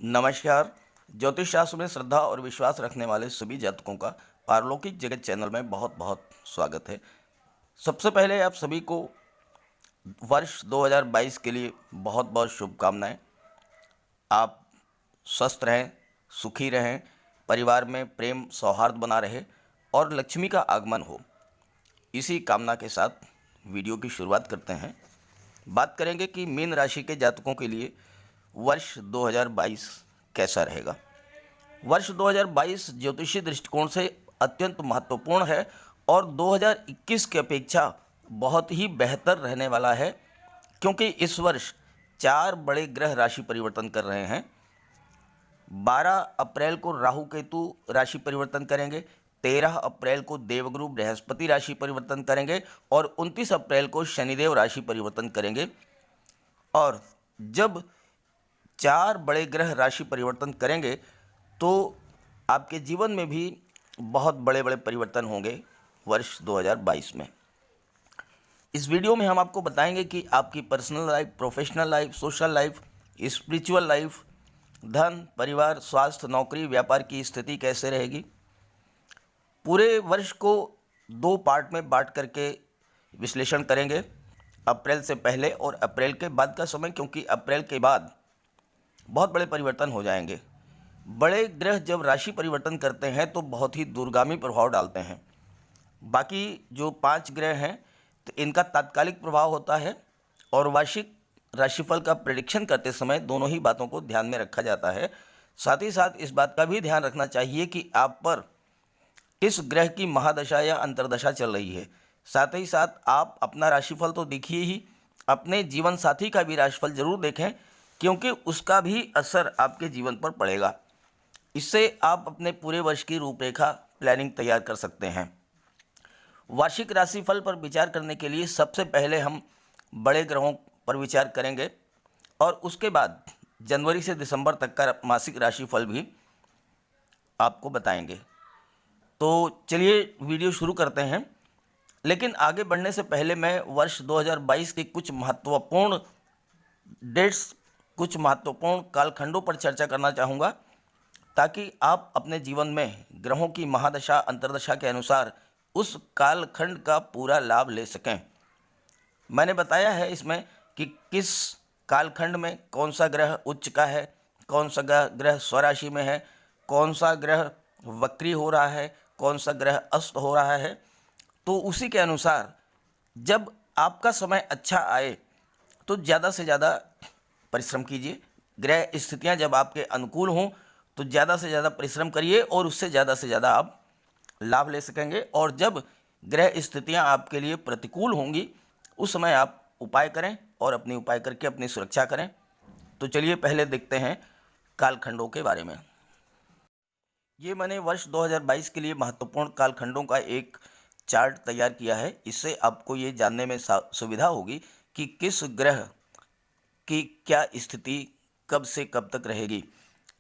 नमस्कार। ज्योतिष शास्त्र में श्रद्धा और विश्वास रखने वाले सभी जातकों का पारलौकिक जगत चैनल में बहुत बहुत स्वागत है। सबसे पहले आप सभी को वर्ष 2022 के लिए बहुत बहुत शुभकामनाएं। आप स्वस्थ रहें, सुखी रहें, परिवार में प्रेम सौहार्द बना रहे और लक्ष्मी का आगमन हो। इसी कामना के साथ वीडियो की शुरुआत करते हैं। बात करेंगे कि मीन राशि के जातकों के लिए वर्ष 2022 कैसा रहेगा। वर्ष 2022 ज्योतिषीय दृष्टिकोण से अत्यंत महत्वपूर्ण है और 2021 की अपेक्षा बहुत ही बेहतर रहने वाला है, क्योंकि इस वर्ष 4 बड़े ग्रह राशि परिवर्तन कर रहे हैं। 12 अप्रैल को राहु केतु राशि परिवर्तन करेंगे, 13 अप्रैल को देवगुरु बृहस्पति राशि परिवर्तन करेंगे और 29 अप्रैल को शनिदेव राशि परिवर्तन करेंगे। और जब 4 बड़े ग्रह राशि परिवर्तन करेंगे तो आपके जीवन में भी बहुत बड़े बड़े परिवर्तन होंगे वर्ष 2022 में। इस वीडियो में हम आपको बताएंगे कि आपकी personal life, professional life, social life, spiritual life, धन, परिवार, स्वास्थ्य, नौकरी, व्यापार की स्थिति कैसे रहेगी। पूरे वर्ष को 2 पार्ट में बांट करके विश्लेषण करेंगे, अप्रैल से पहले और अप्रैल के बाद का समय, क्योंकि अप्रैल के बाद बहुत बड़े परिवर्तन हो जाएंगे। बड़े ग्रह जब राशि परिवर्तन करते हैं तो बहुत ही दूरगामी प्रभाव डालते हैं। बाकी जो 5 ग्रह हैं तो इनका तात्कालिक प्रभाव होता है और वार्षिक राशिफल का प्रेडिक्शन करते समय दोनों ही बातों को ध्यान में रखा जाता है। साथ ही साथ इस बात का भी ध्यान रखना चाहिए कि आप पर किस ग्रह की महादशा या अंतर्दशा चल रही है। साथ ही साथ आप अपना राशिफल तो देखिए ही, अपने जीवन साथी का भी राशिफल जरूर देखें, क्योंकि उसका भी असर आपके जीवन पर पड़ेगा। इससे आप अपने पूरे वर्ष की रूपरेखा प्लानिंग तैयार कर सकते हैं। वार्षिक राशिफल पर विचार करने के लिए सबसे पहले हम बड़े ग्रहों पर विचार करेंगे और उसके बाद जनवरी से दिसंबर तक का मासिक राशिफल भी आपको बताएंगे। तो चलिए वीडियो शुरू करते हैं। लेकिन आगे बढ़ने से पहले मैं वर्ष 2022 के कुछ महत्वपूर्ण डेट्स, कुछ महत्वपूर्ण कालखंडों पर चर्चा करना चाहूँगा, ताकि आप अपने जीवन में ग्रहों की महादशा अंतर्दशा के अनुसार उस कालखंड का पूरा लाभ ले सकें। मैंने बताया है इसमें कि किस कालखंड में कौन सा ग्रह उच्च का है, कौन सा ग्रह स्वराशि में है, कौन सा ग्रह वक्री हो रहा है, कौन सा ग्रह अस्त हो रहा है। तो उसी के अनुसार जब आपका समय अच्छा आए तो ज़्यादा से ज़्यादा परिश्रम कीजिए। ग्रह स्थितियां जब आपके अनुकूल हों तो ज़्यादा से ज़्यादा परिश्रम करिए और उससे ज़्यादा से ज़्यादा आप लाभ ले सकेंगे। और जब ग्रह स्थितियां आपके लिए प्रतिकूल होंगी उस समय आप उपाय करें और अपनी उपाय करके अपनी सुरक्षा करें। तो चलिए पहले देखते हैं कालखंडों के बारे में। ये मैंने वर्ष 2022 के लिए महत्वपूर्ण कालखंडों का एक चार्ट तैयार किया है। इससे आपको ये जानने में सुविधा होगी कि किस ग्रह की क्या स्थिति कब से कब तक रहेगी।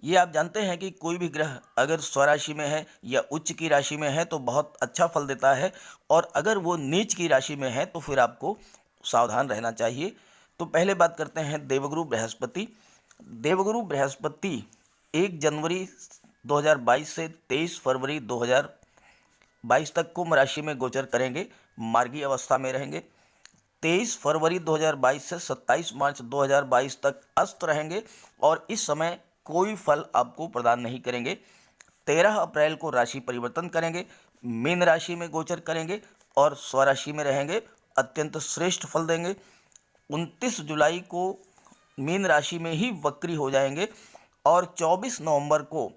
ये आप जानते हैं कि कोई भी ग्रह अगर स्वराशि में है या उच्च की राशि में है तो बहुत अच्छा फल देता है, और अगर वो नीच की राशि में है तो फिर आपको सावधान रहना चाहिए। तो पहले बात करते हैं देवगुरु बृहस्पति। देवगुरु बृहस्पति 1 जनवरी 2022 से 23 फरवरी 2022 तक कुंभ राशि में गोचर करेंगे, मार्गी अवस्था में रहेंगे। 23 फरवरी 2022 से 27 मार्च 2022 तक अस्त रहेंगे और इस समय कोई फल आपको प्रदान नहीं करेंगे। 13 अप्रैल को राशि परिवर्तन करेंगे, मीन राशि में गोचर करेंगे और स्वराशि में रहेंगे, अत्यंत श्रेष्ठ फल देंगे। 29 जुलाई को मीन राशि में ही वक्री हो जाएंगे और 24 नवंबर को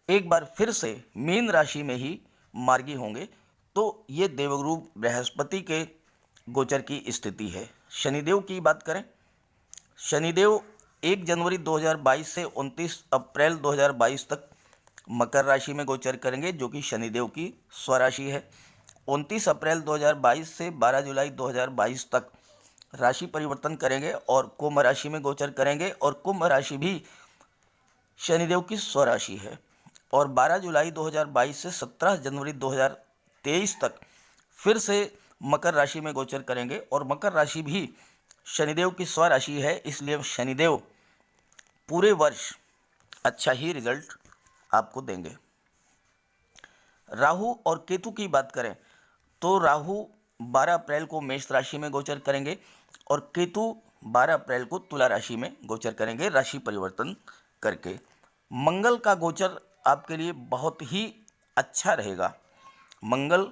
एक बार फिर से मीन राशि में ही मार्गी होंगे। तो ये देवगुरु बृहस्पति के गोचर की स्थिति है। शनिदेव की बात करें, शनिदेव 1 जनवरी 2022 से 29 अप्रैल 2022 तक मकर राशि में गोचर करेंगे, जो कि शनिदेव की स्वराशि है। 29 अप्रैल 2022 से 12 जुलाई 2022 तक राशि परिवर्तन करेंगे और कुंभ राशि में गोचर करेंगे, और कुंभ राशि भी शनिदेव की स्वराशि है। और 12 जुलाई 2022 से 17 जनवरी 2023 तक फिर से मकर राशि में गोचर करेंगे, और मकर राशि भी शनिदेव की स्वराशि है, इसलिए शनिदेव पूरे वर्ष अच्छा ही रिजल्ट आपको देंगे। राहु और केतु की बात करें तो राहु 12 अप्रैल को मेष राशि में गोचर करेंगे और केतु 12 अप्रैल को तुला राशि में गोचर करेंगे, राशि परिवर्तन करके। मंगल का गोचर आपके लिए बहुत ही अच्छा रहेगा। मंगल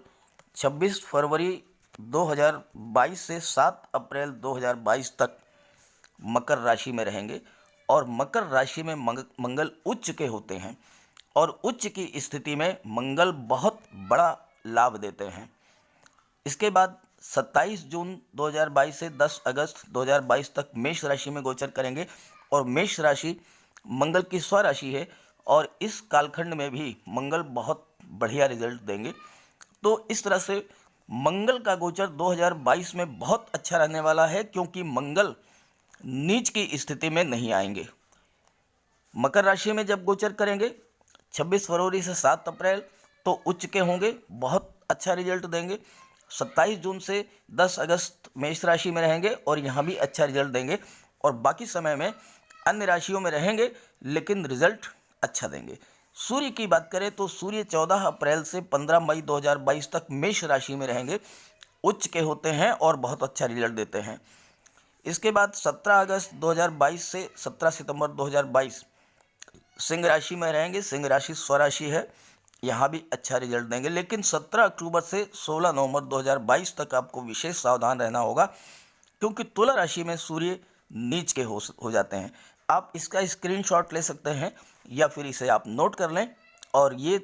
26 फरवरी 2022 से 7 अप्रैल 2022 तक मकर राशि में रहेंगे और मकर राशि में मंगल उच्च के होते हैं और उच्च की स्थिति में मंगल बहुत बड़ा लाभ देते हैं। इसके बाद 27 जून 2022 से 10 अगस्त 2022 तक मेष राशि में गोचर करेंगे और मेष राशि मंगल की स्वराशि है और इस कालखंड में भी मंगल बहुत बढ़िया रिजल्ट देंगे। तो इस तरह से मंगल का गोचर 2022 में बहुत अच्छा रहने वाला है, क्योंकि मंगल नीच की स्थिति में नहीं आएंगे। मकर राशि में जब गोचर करेंगे 26 फरवरी से 7 अप्रैल तो उच्च के होंगे, बहुत अच्छा रिजल्ट देंगे। 27 जून से 10 अगस्त मेष राशि में रहेंगे और यहाँ भी अच्छा रिजल्ट देंगे और बाकी समय में अन्य राशियों में रहेंगे लेकिन रिजल्ट अच्छा देंगे। सूर्य की बात करें तो सूर्य 14 अप्रैल से 15 मई 2022 तक मेष राशि में रहेंगे, उच्च के होते हैं और बहुत अच्छा रिजल्ट देते हैं। इसके बाद 17 अगस्त 2022 से 17 सितंबर 2022 सिंह राशि में रहेंगे। सिंह राशि स्वराशि है, यहाँ भी अच्छा रिजल्ट देंगे, लेकिन 17 अक्टूबर से 16 नवंबर 2022 तक आपको विशेष सावधान रहना होगा, क्योंकि तुला राशि में सूर्य नीच के हो जाते हैं। आप इसका स्क्रीनशॉट ले सकते हैं या फिर इसे आप नोट कर लें और ये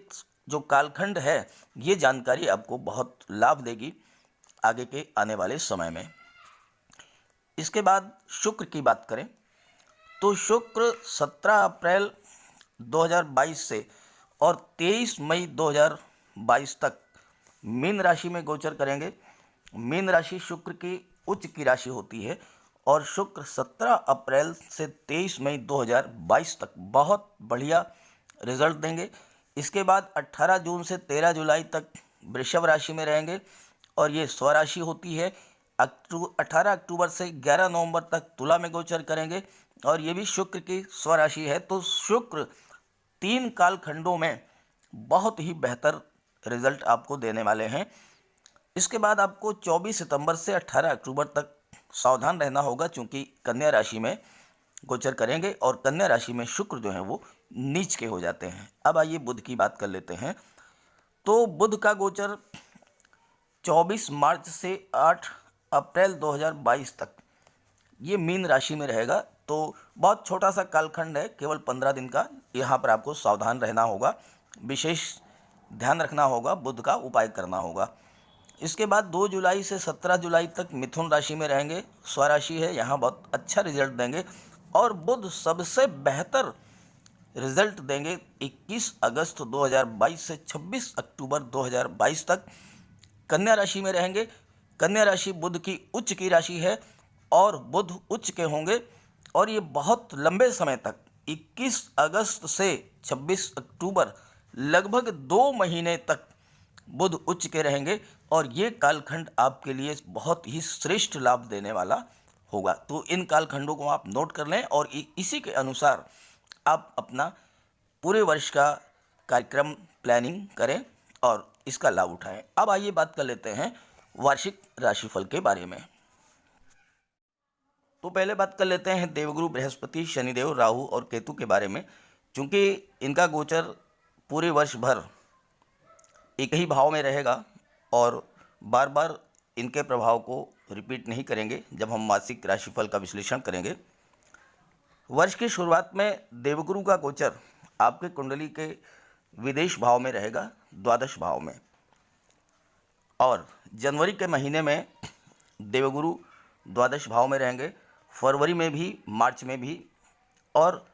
जो कालखंड है ये जानकारी आपको बहुत लाभ देगी आगे के आने वाले समय में। इसके बाद शुक्र की बात करें तो शुक्र 17 अप्रैल 2022 से और 23 मई 2022 तक मीन राशि में गोचर करेंगे। मीन राशि शुक्र की उच्च की राशि होती है और शुक्र 17 अप्रैल से 23 मई 2022 तक बहुत बढ़िया रिजल्ट देंगे। इसके बाद 18 जून से 13 जुलाई तक वृषभ राशि में रहेंगे और ये स्वराशि होती है। 18 अक्टूबर से 11 नवंबर तक तुला में गोचर करेंगे और ये भी शुक्र की स्वराशि है। तो शुक्र 3 कालखंडों में बहुत ही बेहतर रिजल्ट आपको देने वाले हैं। इसके बाद आपको 24 सितंबर से 18 अक्टूबर तक सावधान रहना होगा, क्योंकि कन्या राशि में गोचर करेंगे और कन्या राशि में शुक्र जो है वो नीच के हो जाते हैं। अब आइए बुध की बात कर लेते हैं। तो बुध का गोचर 24 मार्च से 8 अप्रैल 2022 तक ये मीन राशि में रहेगा। तो बहुत छोटा सा कालखंड है, केवल 15 दिन का। यहाँ पर आपको सावधान रहना होगा, विशेष ध्यान रखना होगा, बुध का उपाय करना होगा। इसके बाद 2 जुलाई से 17 जुलाई तक मिथुन राशि में रहेंगे, स्वराशि है, यहाँ बहुत अच्छा रिजल्ट देंगे और बुध सबसे बेहतर रिजल्ट देंगे 21 अगस्त 2022 से 26 अक्टूबर 2022 तक कन्या राशि में रहेंगे। कन्या राशि बुध की उच्च की राशि है और बुध उच्च के होंगे और ये बहुत लंबे समय तक 21 अगस्त से 26 अक्टूबर लगभग 2 महीने तक बुध उच्च के रहेंगे और ये कालखंड आपके लिए बहुत ही श्रेष्ठ लाभ देने वाला होगा। तो इन कालखंडों को आप नोट कर लें और इसी के अनुसार आप अपना पूरे वर्ष का कार्यक्रम प्लानिंग करें और इसका लाभ उठाएं। अब आइए बात कर लेते हैं वार्षिक राशिफल के बारे में। तो पहले बात कर लेते हैं देवगुरु बृहस्पति, शनिदेव, राहु और केतु के बारे में। चूँकि इनका गोचर पूरे वर्ष भर एक ही भाव में रहेगा और बार बार इनके प्रभाव को रिपीट नहीं करेंगे जब हम मासिक राशिफल का विश्लेषण करेंगे। वर्ष की शुरुआत में देवगुरु का गोचर आपके कुंडली के विदेश भाव में रहेगा, द्वादश भाव में, और जनवरी के महीने में देवगुरु द्वादश भाव में रहेंगे, फरवरी में भी, मार्च में भी और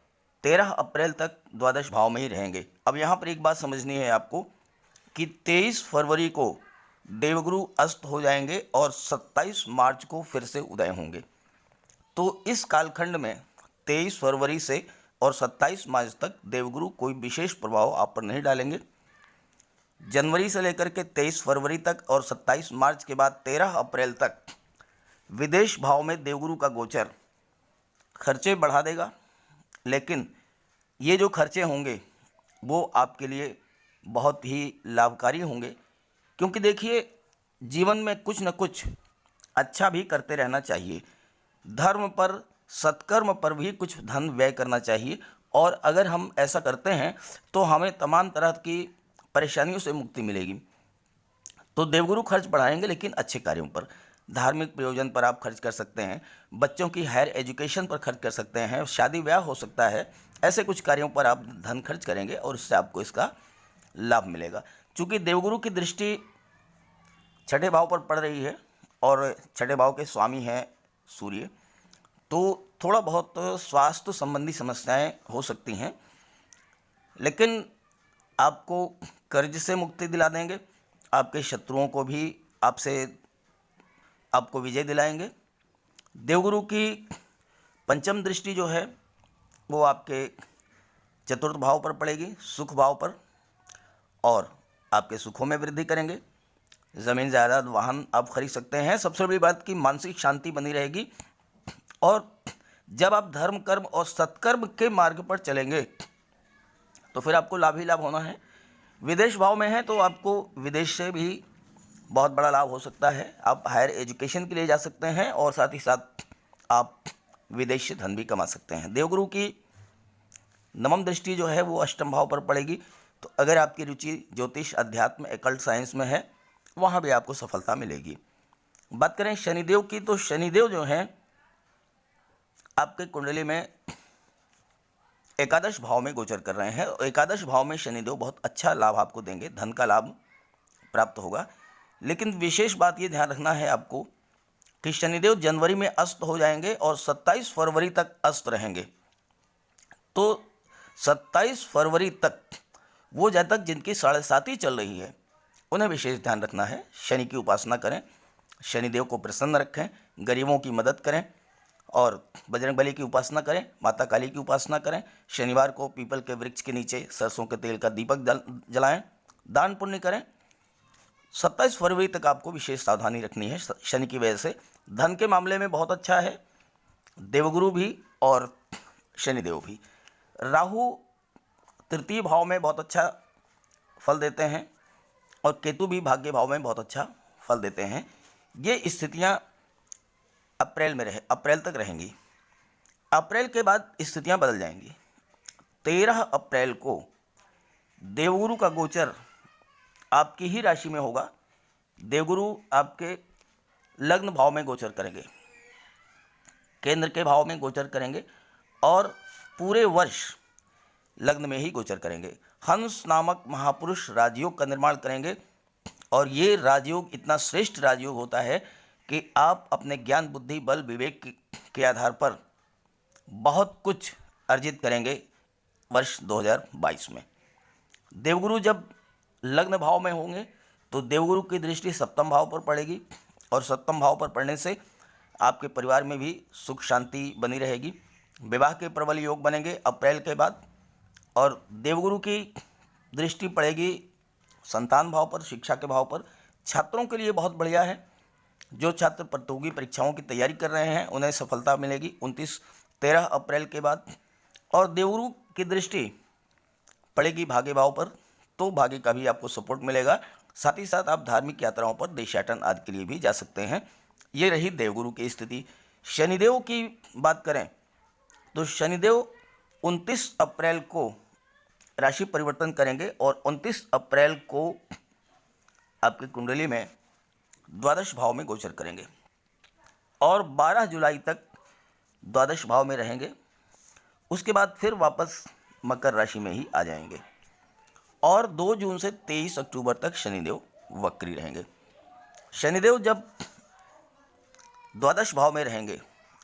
13 अप्रैल तक द्वादश भाव में ही रहेंगे। अब यहाँ पर एक बात समझनी है आपको कि 23 फरवरी को देवगुरु अस्त हो जाएंगे और 27 मार्च को फिर से उदय होंगे। तो इस कालखंड में 23 फरवरी से और 27 मार्च तक देवगुरु कोई विशेष प्रभाव आप पर नहीं डालेंगे। जनवरी से लेकर के 23 फरवरी तक और 27 मार्च के बाद 13 अप्रैल तक विदेश भाव में देवगुरु का गोचर खर्चे बढ़ा देगा, लेकिन ये जो खर्चे होंगे वो आपके लिए बहुत ही लाभकारी होंगे, क्योंकि देखिए जीवन में कुछ न कुछ अच्छा भी करते रहना चाहिए। धर्म पर, सत्कर्म पर भी कुछ धन व्यय करना चाहिए, और अगर हम ऐसा करते हैं तो हमें तमाम तरह की परेशानियों से मुक्ति मिलेगी। तो देवगुरु खर्च बढ़ाएंगे, लेकिन अच्छे कार्यों पर, धार्मिक प्रयोजन पर आप खर्च कर सकते हैं, बच्चों की हायर एजुकेशन पर खर्च कर सकते हैं, शादी ब्याह हो सकता है, ऐसे कुछ कार्यों पर आप धन खर्च करेंगे और इससे आपको इसका लाभ मिलेगा। चूँकि देवगुरु की दृष्टि छठे भाव पर पड़ रही है और छठे भाव के स्वामी हैं सूर्य, तो थोड़ा बहुत स्वास्थ्य संबंधी समस्याएं हो सकती हैं, लेकिन आपको कर्ज से मुक्ति दिला देंगे, आपके शत्रुओं को भी आपको विजय दिलाएंगे। देवगुरु की पंचम दृष्टि जो है वो आपके चतुर्थ भाव पर पड़ेगी, सुख भाव पर, और आपके सुखों में वृद्धि करेंगे। ज़मीन जायदाद वाहन आप खरीद सकते हैं। सबसे बड़ी बात कि मानसिक शांति बनी रहेगी, और जब आप धर्म कर्म और सत्कर्म के मार्ग पर चलेंगे तो फिर आपको लाभ ही लाभ होना है। विदेश भाव में है तो आपको विदेश से भी बहुत बड़ा लाभ हो सकता है। आप हायर एजुकेशन के लिए जा सकते हैं और साथ ही साथ आप विदेश से धन भी कमा सकते हैं। देवगुरु की नवम दृष्टि जो है वो अष्टम भाव पर पड़ेगी, तो अगर आपकी रुचि ज्योतिष, अध्यात्म, एकल्ट साइंस में है, वहाँ भी आपको सफलता मिलेगी। बात करें शनिदेव की, तो शनिदेव जो हैं आपके कुंडली में एकादश भाव में गोचर कर रहे हैं, और एकादश भाव में शनिदेव बहुत अच्छा लाभ आपको देंगे, धन का लाभ प्राप्त होगा। लेकिन विशेष बात ये ध्यान रखना है आपको कि शनिदेव जनवरी में अस्त हो जाएंगे और 27 फरवरी तक अस्त रहेंगे। तो 27 फरवरी तक वो जातक जिनकी 7.5 चल रही है उन्हें विशेष ध्यान रखना है। शनि की उपासना करें, शनिदेव को प्रसन्न रखें, गरीबों की मदद करें, और बजरंगबली की उपासना करें, माता काली की उपासना करें। शनिवार को पीपल के वृक्ष के नीचे सरसों के तेल का दीपक जलाएं, दान पुण्य करें। 27 फरवरी तक आपको विशेष सावधानी रखनी है शनि की वजह से। धन के मामले में बहुत अच्छा है देवगुरु भी और शनिदेव भी। राहु तृतीय भाव में बहुत अच्छा फल देते हैं, और केतु भी भाग्य भाव में बहुत अच्छा फल देते हैं। ये स्थितियां अप्रैल तक रहेंगी। अप्रैल के बाद स्थितियां बदल जाएंगी। 13 अप्रैल को देवगुरु का गोचर आपकी ही राशि में होगा। देवगुरु आपके लग्न भाव में गोचर करेंगे, केंद्र के भाव में गोचर करेंगे, और पूरे वर्ष लग्न में ही गोचर करेंगे। हंस नामक महापुरुष राजयोग का निर्माण करेंगे, और ये राजयोग इतना श्रेष्ठ राजयोग होता है कि आप अपने ज्ञान, बुद्धि, बल, विवेक के आधार पर बहुत कुछ अर्जित करेंगे वर्ष 2022 में। देवगुरु जब लग्न भाव में होंगे तो देवगुरु की दृष्टि सप्तम भाव पर पड़ेगी, और सप्तम भाव पर पड़ने से आपके परिवार में भी सुख शांति बनी रहेगी। विवाह के प्रबल योग बनेंगे अप्रैल के बाद, और देवगुरु की दृष्टि पड़ेगी संतान भाव पर, शिक्षा के भाव पर। छात्रों के लिए बहुत बढ़िया है। जो छात्र प्रतियोगी परीक्षाओं की तैयारी कर रहे हैं उन्हें सफलता मिलेगी 13 अप्रैल के बाद। और देवगुरु की दृष्टि पड़ेगी भाग्य भाव पर, तो भाग्य का भी आपको सपोर्ट मिलेगा। साथ ही साथ आप धार्मिक यात्राओं पर, देशाटन आदि के लिए भी जा सकते हैं। ये रही देवगुरु की स्थिति। शनिदेव की बात करें तो शनिदेव 29 अप्रैल को राशि परिवर्तन करेंगे, और 29 अप्रैल को आपकी कुंडली में द्वादश भाव में गोचर करेंगे, और 12 जुलाई तक द्वादश भाव में रहेंगे। उसके बाद फिर वापस मकर राशि में ही आ जाएंगे, और 2 जून से 23 अक्टूबर तक शनिदेव वक्री रहेंगे। शनिदेव जब द्वादश भाव में रहेंगे,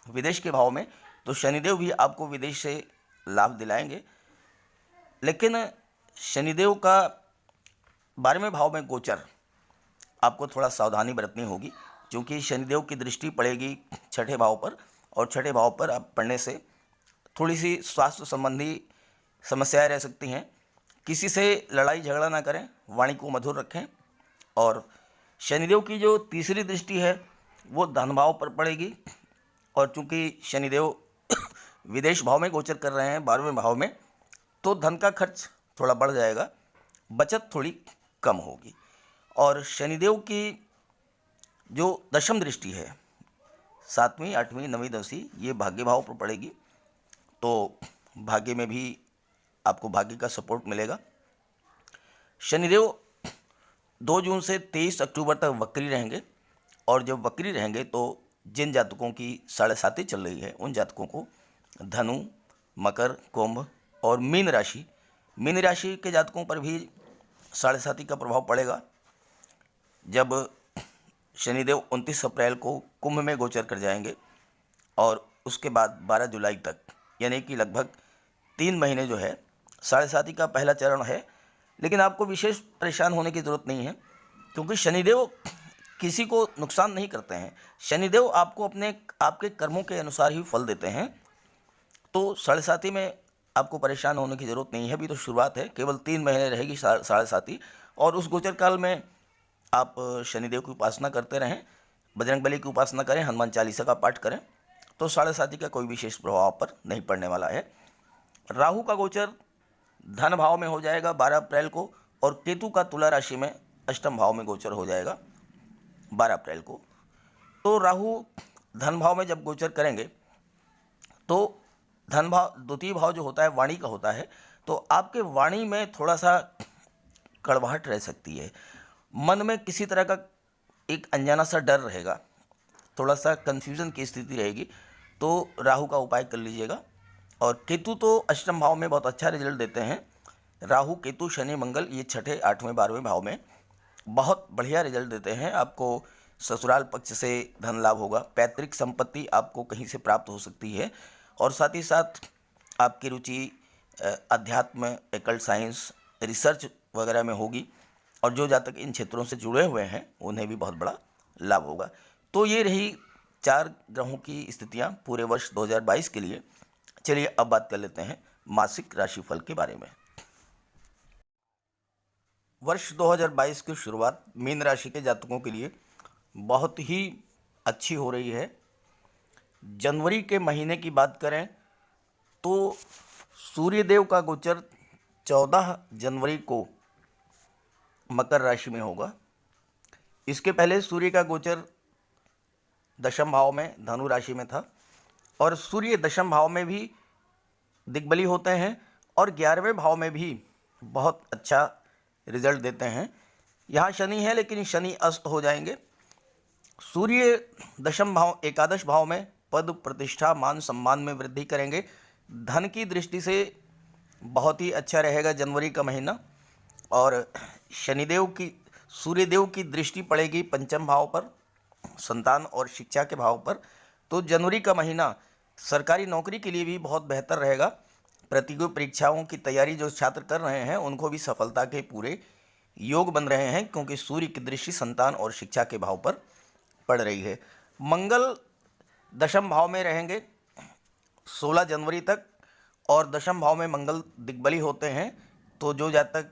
विदेश के भाव में, तो शनिदेव भी आपको विदेश से लाभ दिलाएंगे। लेकिन शनिदेव का 12वें भाव में गोचर आपको थोड़ा सावधानी बरतनी होगी, क्योंकि शनिदेव की दृष्टि पड़ेगी छठे भाव पर, और छठे भाव पर आप पढ़ने से थोड़ी सी स्वास्थ्य संबंधी समस्याएं रह सकती हैं। किसी से लड़ाई झगड़ा ना करें, वाणी को मधुर रखें। और शनिदेव की जो तीसरी दृष्टि है वो धन भाव पर पड़ेगी, और चूंकि शनिदेव विदेश भाव में गोचर कर रहे हैं 12वें भाव में, तो धन का खर्च थोड़ा बढ़ जाएगा, बचत थोड़ी कम होगी। और शनिदेव की जो दशम दृष्टि है, 7वीं 8वीं 9वीं 10वीं, ये भाग्य भाव पर पड़ेगी, तो भाग्य में भी आपको भाग्य का सपोर्ट मिलेगा। शनिदेव 2 जून से 23 अक्टूबर तक वक्री रहेंगे, और जब वक्री रहेंगे तो जिन जातकों की 7.5 चल रही है उन जातकों को धनु, मकर, कुंभ और मीन राशि के जातकों पर भी 7.5 का प्रभाव पड़ेगा। जब शनिदेव 29 अप्रैल को कुंभ में गोचर कर जाएंगे और उसके बाद 12 जुलाई तक, यानी कि लगभग 3 महीने जो है 7.5 का पहला चरण है। लेकिन आपको विशेष परेशान होने की ज़रूरत नहीं है, क्योंकि शनिदेव किसी को नुकसान नहीं करते हैं। शनिदेव आपको आपके कर्मों के अनुसार ही फल देते हैं। तो 7.5 में आपको परेशान होने की ज़रूरत नहीं है, अभी तो शुरुआत है, केवल 3 महीने रहेगी 7.5। और उस गोचर काल में आप शनिदेव की उपासना करते रहें, बजरंगबली की उपासना करें, हनुमान चालीसा का पाठ करें, तो 7.5 का कोई विशेष प्रभाव पर नहीं पड़ने वाला है। राहु का गोचर धन भाव में हो जाएगा 12 अप्रैल को, और केतु का तुला राशि में अष्टम भाव में गोचर हो जाएगा 12 अप्रैल को। तो राहु धन भाव में जब गोचर करेंगे तो धन भाव, द्वितीय भाव जो होता है वाणी का होता है, तो आपके वाणी में थोड़ा सा कड़वाहट रह सकती है, मन में किसी तरह का एक अनजाना सा डर रहेगा, थोड़ा सा कन्फ्यूज़न की स्थिति रहेगी, तो राहु का उपाय कर लीजिएगा। और केतु तो अष्टम भाव में बहुत अच्छा रिजल्ट देते हैं। राहु, केतु, शनि, मंगल, ये 6ठे 8वें 12वें भाव में बहुत बढ़िया रिजल्ट देते हैं। आपको ससुराल पक्ष से धन लाभ होगा, पैतृक संपत्ति आपको कहीं से प्राप्त हो सकती है, और साथ ही साथ आपकी रुचि अध्यात्म, एकल्ट साइंस, रिसर्च वगैरह में होगी, और जो जातक इन क्षेत्रों से जुड़े हुए हैं उन्हें भी बहुत बड़ा लाभ होगा। तो ये रही 4 ग्रहों की स्थितियाँ पूरे वर्ष 2022 के लिए। चलिए अब बात कर लेते हैं मासिक राशिफल के बारे में। वर्ष 2022 की शुरुआत मीन राशि के जातकों के लिए बहुत ही अच्छी हो रही है। जनवरी के महीने की बात करें तो सूर्यदेव का गोचर 14 जनवरी को मकर राशि में होगा। इसके पहले सूर्य का गोचर दशम भाव में धनु राशि में था, और सूर्य दशम भाव में भी दिग्बली होते हैं और 11वें भाव में भी बहुत अच्छा रिजल्ट देते हैं। यहाँ शनि है, लेकिन शनि अस्त हो जाएंगे। सूर्य दशम भाव, एकादश भाव में पद, प्रतिष्ठा, मान सम्मान में वृद्धि करेंगे। धन की दृष्टि से बहुत ही अच्छा रहेगा जनवरी का महीना। और शनिदेव की, सूर्यदेव की दृष्टि पड़ेगी पंचम भाव पर, संतान और शिक्षा के भाव पर। तो जनवरी का महीना सरकारी नौकरी के लिए भी बहुत बेहतर रहेगा। प्रतियोगी परीक्षाओं की तैयारी जो छात्र कर रहे हैं उनको भी सफलता के पूरे योग बन रहे हैं, क्योंकि सूर्य की दृष्टि संतान और शिक्षा के भाव पर पड़ रही है। मंगल दशम भाव में रहेंगे 16 जनवरी तक, और दशम भाव में मंगल दिग्बली होते हैं। तो जो जातक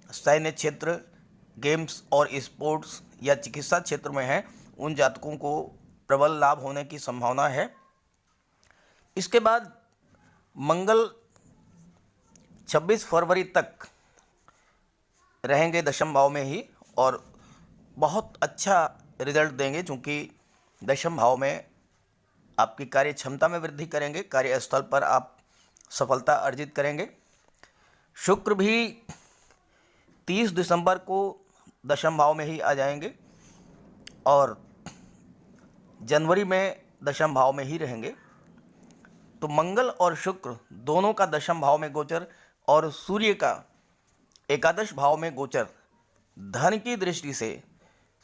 सैन्य क्षेत्र, गेम्स और स्पोर्ट्स या चिकित्सा क्षेत्र में हैं उन जातकों को प्रबल लाभ होने की संभावना है। इसके बाद मंगल 26 फरवरी तक रहेंगे दशम भाव में ही, और बहुत अच्छा रिजल्ट देंगे, क्योंकि दशम भाव में आपकी कार्य क्षमता में वृद्धि करेंगे, कार्यस्थल पर आप सफलता अर्जित करेंगे। शुक्र भी 30 दिसंबर को दशम भाव में ही आ जाएंगे, और जनवरी में दशम भाव में ही रहेंगे। तो मंगल और शुक्र दोनों का दशम भाव में गोचर, और सूर्य का एकादश भाव में गोचर धन की दृष्टि से,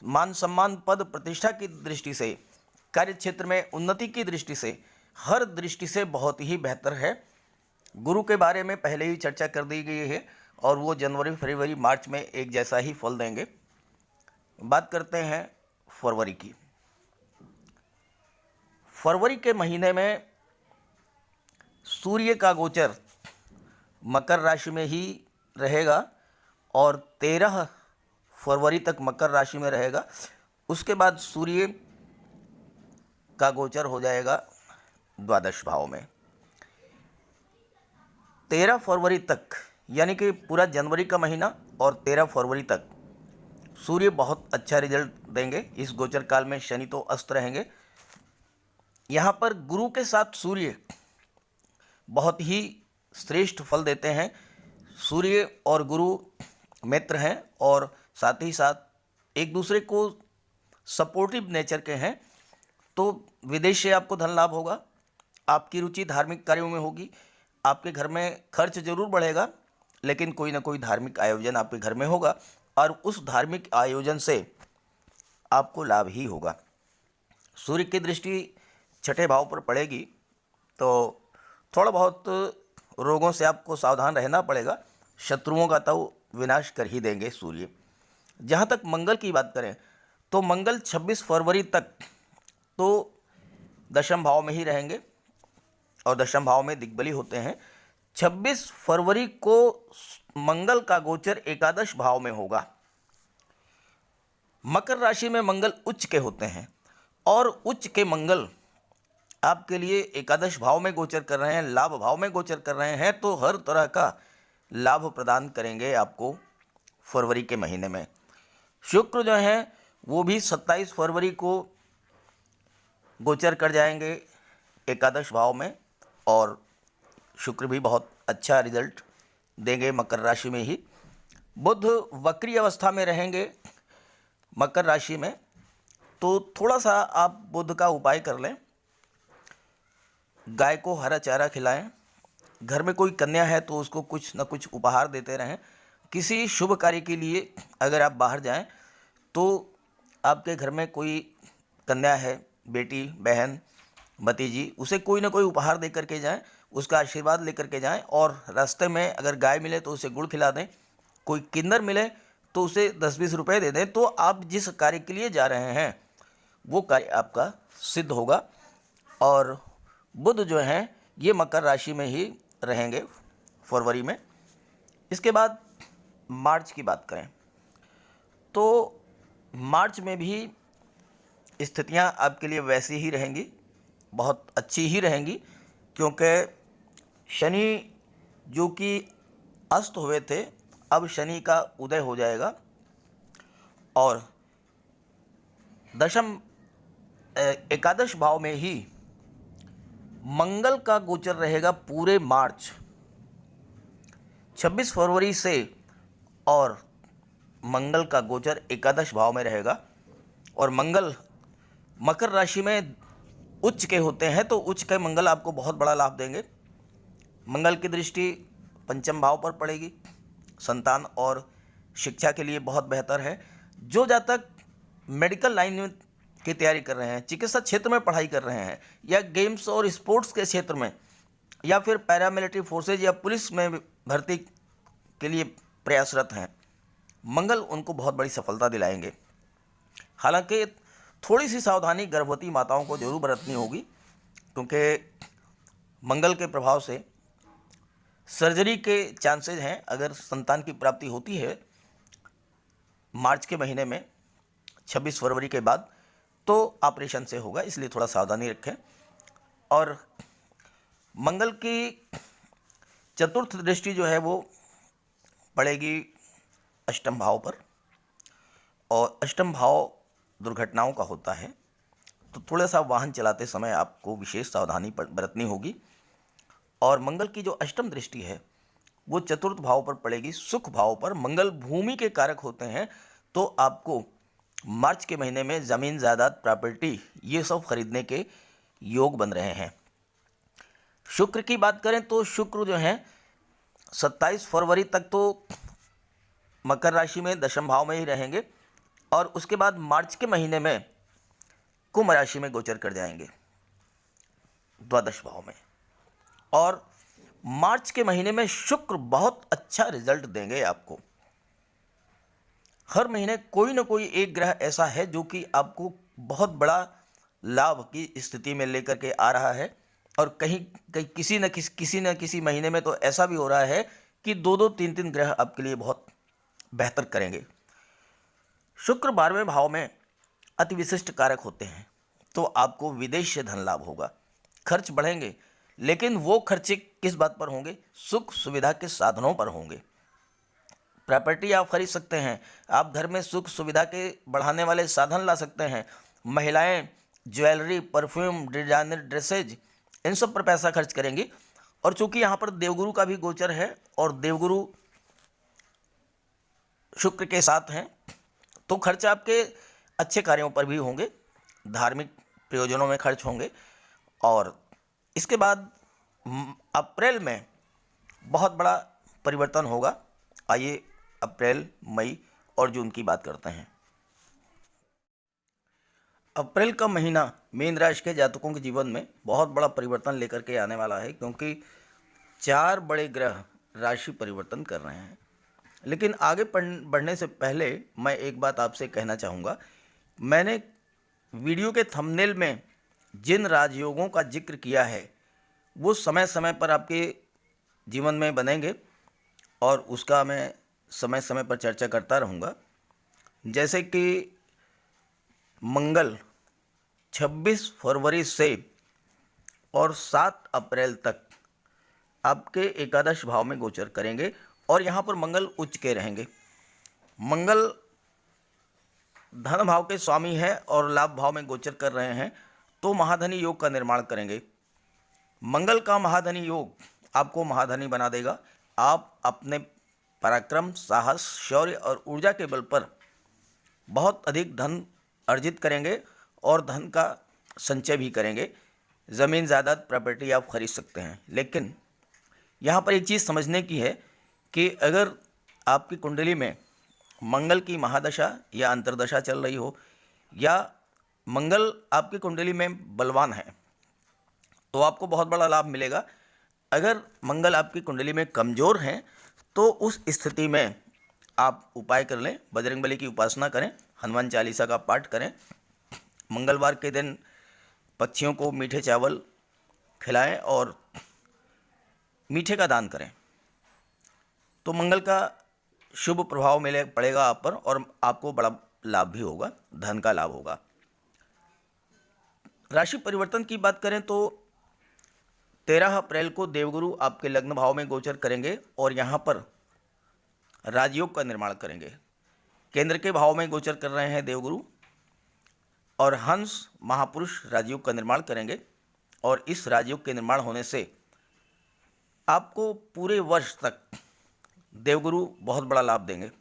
मान सम्मान, पद प्रतिष्ठा की दृष्टि से, कार्य क्षेत्र में उन्नति की दृष्टि से, हर दृष्टि से बहुत ही बेहतर है। गुरु के बारे में पहले ही चर्चा कर दी गई है, और वो जनवरी, फरवरी, मार्च में एक जैसा ही फल देंगे। बात करते हैं फरवरी की। फरवरी के महीने में सूर्य का गोचर मकर राशि में ही रहेगा, और 13 फरवरी तक मकर राशि में रहेगा। उसके बाद सूर्य का गोचर हो जाएगा द्वादश भाव में। 13 फरवरी तक, यानी कि पूरा जनवरी का महीना और 13 फरवरी तक सूर्य बहुत अच्छा रिजल्ट देंगे। इस गोचर काल में शनि तो अस्त रहेंगे। यहाँ पर गुरु के साथ सूर्य बहुत ही श्रेष्ठ फल देते हैं। सूर्य और गुरु मित्र हैं और साथ ही साथ एक दूसरे को सपोर्टिव नेचर के हैं। तो विदेश से आपको धन लाभ होगा, आपकी रुचि धार्मिक कार्यों में होगी, आपके घर में खर्च जरूर बढ़ेगा, लेकिन कोई ना कोई धार्मिक आयोजन आपके घर में होगा और उस धार्मिक आयोजन से आपको लाभ ही होगा। सूर्य की दृष्टि छठे भाव पर पड़ेगी तो थोड़ा बहुत रोगों से आपको सावधान रहना पड़ेगा। शत्रुओं का तो विनाश कर ही देंगे सूर्य। जहाँ तक मंगल की बात करें तो मंगल 26 फरवरी तक तो दशम भाव में ही रहेंगे और दशम भाव में दिग्बली होते हैं। 26 फरवरी को मंगल का गोचर एकादश भाव में होगा। मकर राशि में मंगल उच्च के होते हैं और उच्च के मंगल आपके लिए एकादश भाव में गोचर कर रहे हैं, लाभ भाव में गोचर कर रहे हैं, तो हर तरह का लाभ प्रदान करेंगे आपको फरवरी के महीने में। शुक्र जो हैं वो भी 27 फरवरी को गोचर कर जाएंगे एकादश भाव में और शुक्र भी बहुत अच्छा रिजल्ट देंगे मकर राशि में ही। बुध वक्री अवस्था में रहेंगे मकर राशि में, तो थोड़ा सा आप बुध का उपाय कर लें। गाय को हरा चारा खिलाएं। घर में कोई कन्या है तो उसको कुछ न कुछ उपहार देते रहें। किसी शुभ कार्य के लिए अगर आप बाहर जाएं तो आपके घर में कोई कन्या है, बेटी, बहन, भतीजी, उसे कोई ना कोई उपहार दे करके जाएं, उसका आशीर्वाद लेकर के जाएं। और रास्ते में अगर गाय मिले तो उसे गुड़ खिला दें, कोई किन्नर मिले तो उसे 10-20 रुपये दे दें। तो आप जिस कार्य के लिए जा रहे हैं वो कार्य आपका सिद्ध होगा। और बुध जो हैं ये मकर राशि में ही रहेंगे फरवरी में। इसके बाद मार्च की बात करें तो मार्च में भी स्थितियां आपके लिए वैसी ही रहेंगी, बहुत अच्छी ही रहेंगी, क्योंकि शनि जो कि अस्त हुए थे अब शनि का उदय हो जाएगा और एकादश भाव में ही मंगल का गोचर रहेगा पूरे मार्च 26 फरवरी से। और मंगल का गोचर एकादश भाव में रहेगा और मंगल मकर राशि में उच्च के होते हैं, तो उच्च के मंगल आपको बहुत बड़ा लाभ देंगे। मंगल की दृष्टि पंचम भाव पर पड़ेगी, संतान और शिक्षा के लिए बहुत बेहतर है। जो जातक मेडिकल लाइन की तैयारी कर रहे हैं, चिकित्सा क्षेत्र में पढ़ाई कर रहे हैं, या गेम्स और स्पोर्ट्स के क्षेत्र में, या फिर पैरामिलिट्री फोर्सेज या पुलिस में भर्ती के लिए प्रयासरत हैं, मंगल उनको बहुत बड़ी सफलता दिलाएंगे। हालांकि थोड़ी सी सावधानी गर्भवती माताओं को जरूर बरतनी होगी, क्योंकि मंगल के प्रभाव से सर्जरी के चांसेस हैं। अगर संतान की प्राप्ति होती है मार्च के महीने में 26 फरवरी के बाद तो ऑपरेशन से होगा, इसलिए थोड़ा सावधानी रखें। और मंगल की चतुर्थ दृष्टि जो है वो पड़ेगी अष्टम भाव पर, और अष्टम भाव दुर्घटनाओं का होता है, तो थोड़ा सा वाहन चलाते समय आपको विशेष सावधानी बरतनी होगी। और मंगल की जो अष्टम दृष्टि है वो चतुर्थ भाव पर पड़ेगी, सुख भाव पर। मंगल भूमि के कारक होते हैं, तो आपको मार्च के महीने में ज़मीन, जायदाद, प्रॉपर्टी ये सब खरीदने के योग बन रहे हैं। शुक्र की बात करें तो शुक्र जो है 27 फरवरी तक तो मकर राशि में दशम भाव में ही रहेंगे और उसके बाद मार्च के महीने में कुंभ राशि में गोचर कर जाएंगे द्वादश भाव में। और मार्च के महीने में शुक्र बहुत अच्छा रिजल्ट देंगे आपको। हर महीने कोई ना कोई एक ग्रह ऐसा है जो कि आपको बहुत बड़ा लाभ की स्थिति में लेकर के आ रहा है। और कहीं कहीं किसी न किसी महीने में तो ऐसा भी हो रहा है कि 2-2, 3-3 ग्रह आपके लिए बहुत बेहतर करेंगे। शुक्र 12वें भाव में अति विशिष्ट कारक होते हैं, तो आपको विदेश से धन लाभ होगा। खर्च बढ़ेंगे लेकिन वो खर्चे किस बात पर होंगे? सुख सुविधा के साधनों पर होंगे। प्रॉपर्टी आप खरीद सकते हैं, आप घर में सुख सुविधा के बढ़ाने वाले साधन ला सकते हैं। महिलाएं ज्वेलरी, परफ्यूम, डिजाइनर ड्रेसेज, इन सब पर पैसा खर्च करेंगी। और चूंकि यहाँ पर देवगुरु का भी गोचर है और देवगुरु शुक्र के साथ हैं, तो खर्च आपके अच्छे कार्यों पर भी होंगे, धार्मिक प्रयोजनों में खर्च होंगे। और इसके बाद अप्रैल में बहुत बड़ा परिवर्तन होगा। आइए अप्रैल, मई और जून की बात करते हैं। अप्रैल का महीना मीन राशि के जातकों के जीवन में बहुत बड़ा परिवर्तन लेकर के आने वाला है, क्योंकि 4 बड़े ग्रह राशि परिवर्तन कर रहे हैं। लेकिन आगे बढ़ने से पहले मैं एक बात आपसे कहना चाहूँगा। मैंने वीडियो के थंबनेल में जिन राजयोगों का जिक्र किया है वो समय समय पर आपके जीवन में बनेंगे और उसका मैं समय समय पर चर्चा करता रहूँगा। जैसे कि मंगल 26 फरवरी से और 7 अप्रैल तक आपके एकादश भाव में गोचर करेंगे और यहाँ पर मंगल उच्च के रहेंगे। मंगल धन भाव के स्वामी हैं और लाभ भाव में गोचर कर रहे हैं, तो महाधनी योग का निर्माण करेंगे। मंगल का महाधनी योग आपको महाधनी बना देगा। आप अपने पराक्रम, साहस, शौर्य और ऊर्जा के बल पर बहुत अधिक धन अर्जित करेंगे और धन का संचय भी करेंगे। ज़मीन जायदाद प्रॉपर्टी आप खरीद सकते हैं। लेकिन यहाँ पर एक चीज़ समझने की है कि अगर आपकी कुंडली में मंगल की महादशा या अंतर्दशा चल रही हो, या मंगल आपकी कुंडली में बलवान है, तो आपको बहुत बड़ा लाभ मिलेगा। अगर मंगल आपकी कुंडली में कमज़ोर हैं तो उस स्थिति में आप उपाय कर लें, बजरंगबली की उपासना करें, हनुमान चालीसा का पाठ करें, मंगलवार के दिन पक्षियों को मीठे चावल खिलाएं और मीठे का दान करें, तो मंगल का शुभ प्रभाव मिले पड़ेगा आप पर और आपको बड़ा लाभ भी होगा, धन का लाभ होगा। राशि परिवर्तन की बात करें तो 13 अप्रैल को देवगुरु आपके लग्न भाव में गोचर करेंगे और यहाँ पर राजयोग का निर्माण करेंगे। केंद्र के भाव में गोचर कर रहे हैं देवगुरु और हंस महापुरुष राजयोग का निर्माण करेंगे। और इस राजयोग के निर्माण होने से आपको पूरे वर्ष तक देवगुरु बहुत बड़ा लाभ देंगे।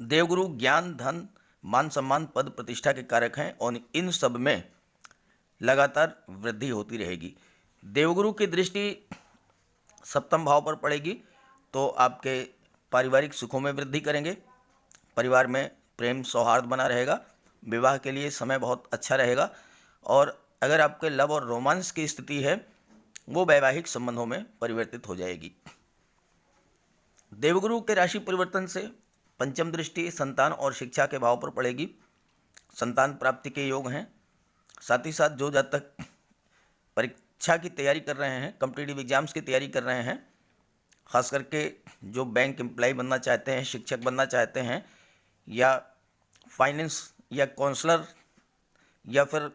देवगुरु ज्ञान, धन, मान सम्मान, पद प्रतिष्ठा के कारक हैं और इन सब में लगातार वृद्धि होती रहेगी। देवगुरु की दृष्टि सप्तम भाव पर पड़ेगी तो आपके पारिवारिक सुखों में वृद्धि करेंगे, परिवार में प्रेम सौहार्द बना रहेगा, विवाह के लिए समय बहुत अच्छा रहेगा और अगर आपके लव और रोमांस की स्थिति है वो वैवाहिक संबंधों में परिवर्तित हो जाएगी। देवगुरु के राशि परिवर्तन से पंचम दृष्टि संतान और शिक्षा के भाव पर पड़ेगी। संतान प्राप्ति के योग हैं। साथ ही साथ जो जातक परीक्षा की तैयारी कर रहे हैं, कॉम्पिटिटिव एग्जाम्स की तैयारी कर रहे हैं, खास करके जो बैंक एम्प्लॉय बनना चाहते हैं, शिक्षक बनना चाहते हैं, या फाइनेंस या काउंसलर या फिर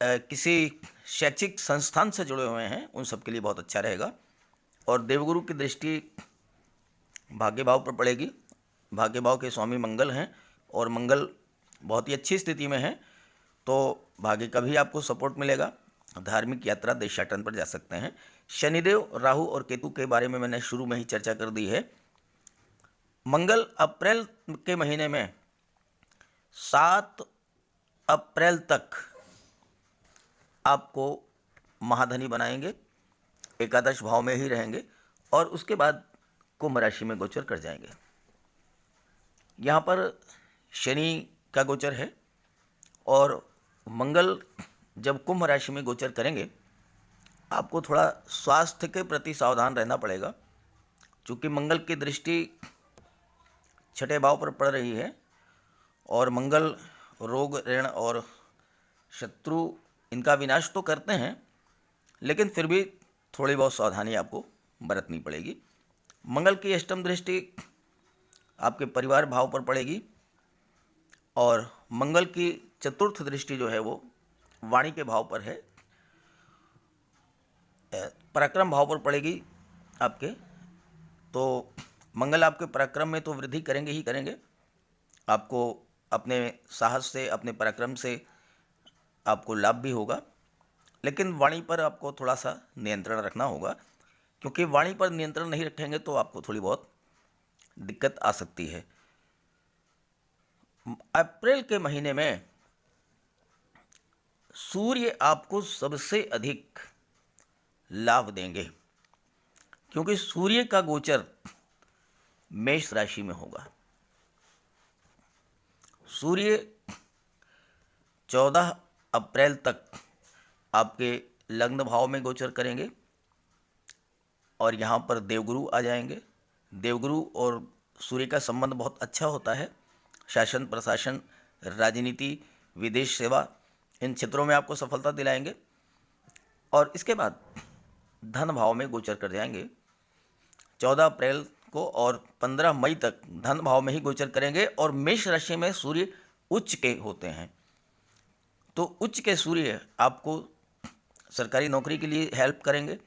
किसी शैक्षिक संस्थान से जुड़े हुए हैं, उन सब के लिए बहुत अच्छा रहेगा। और देवगुरु की दृष्टि भाग्य भाव पर पड़ेगी। भाग्य भाव के स्वामी मंगल हैं और मंगल बहुत ही अच्छी स्थिति में है, तो भाग्य का भी आपको सपोर्ट मिलेगा। धार्मिक यात्रा देशाटन पर जा सकते हैं। शनिदेव, राहु और केतु के बारे में मैंने शुरू में ही चर्चा कर दी है। मंगल अप्रैल के महीने में 7 अप्रैल तक आपको महाधनी बनाएंगे, एकादश भाव में ही रहेंगे और उसके बाद कुंभ राशि में गोचर कर जाएंगे। यहाँ पर शनि का गोचर है और मंगल जब कुंभ राशि में गोचर करेंगे आपको थोड़ा स्वास्थ्य के प्रति सावधान रहना पड़ेगा, क्योंकि मंगल की दृष्टि छठे भाव पर पड़ रही है और मंगल रोग, ऋण और शत्रु इनका विनाश तो करते हैं, लेकिन फिर भी थोड़ी बहुत सावधानी आपको बरतनी पड़ेगी। मंगल की अष्टम दृष्टि आपके परिवार भाव पर पड़ेगी और मंगल की चतुर्थ दृष्टि जो है वो वाणी के भाव पर है। पराक्रम भाव पर पड़ेगी आपके, तो मंगल आपके पराक्रम में तो वृद्धि करेंगे ही करेंगे। आपको अपने साहस से, अपने पराक्रम से आपको लाभ भी होगा, लेकिन वाणी पर आपको थोड़ा सा नियंत्रण रखना होगा, क्योंकि वाणी पर नियंत्रण नहीं रखेंगे तो आपको थोड़ी बहुत दिक्कत आ सकती है। अप्रैल के महीने में सूर्य आपको सबसे अधिक लाभ देंगे, क्योंकि सूर्य का गोचर मेष राशि में होगा। सूर्य 14 अप्रैल तक आपके लग्न भाव में गोचर करेंगे और यहाँ पर देवगुरु आ जाएंगे। देवगुरु और सूर्य का संबंध बहुत अच्छा होता है। शासन प्रशासन, राजनीति, विदेश सेवा, इन क्षेत्रों में आपको सफलता दिलाएंगे। और इसके बाद धन भाव में गोचर कर जाएंगे 14 अप्रैल को, और 15 मई तक धन भाव में ही गोचर करेंगे। और मेष राशि में सूर्य उच्च के होते हैं, तो उच्च के सूर्य आपको सरकारी नौकरी के लिए हेल्प करेंगे।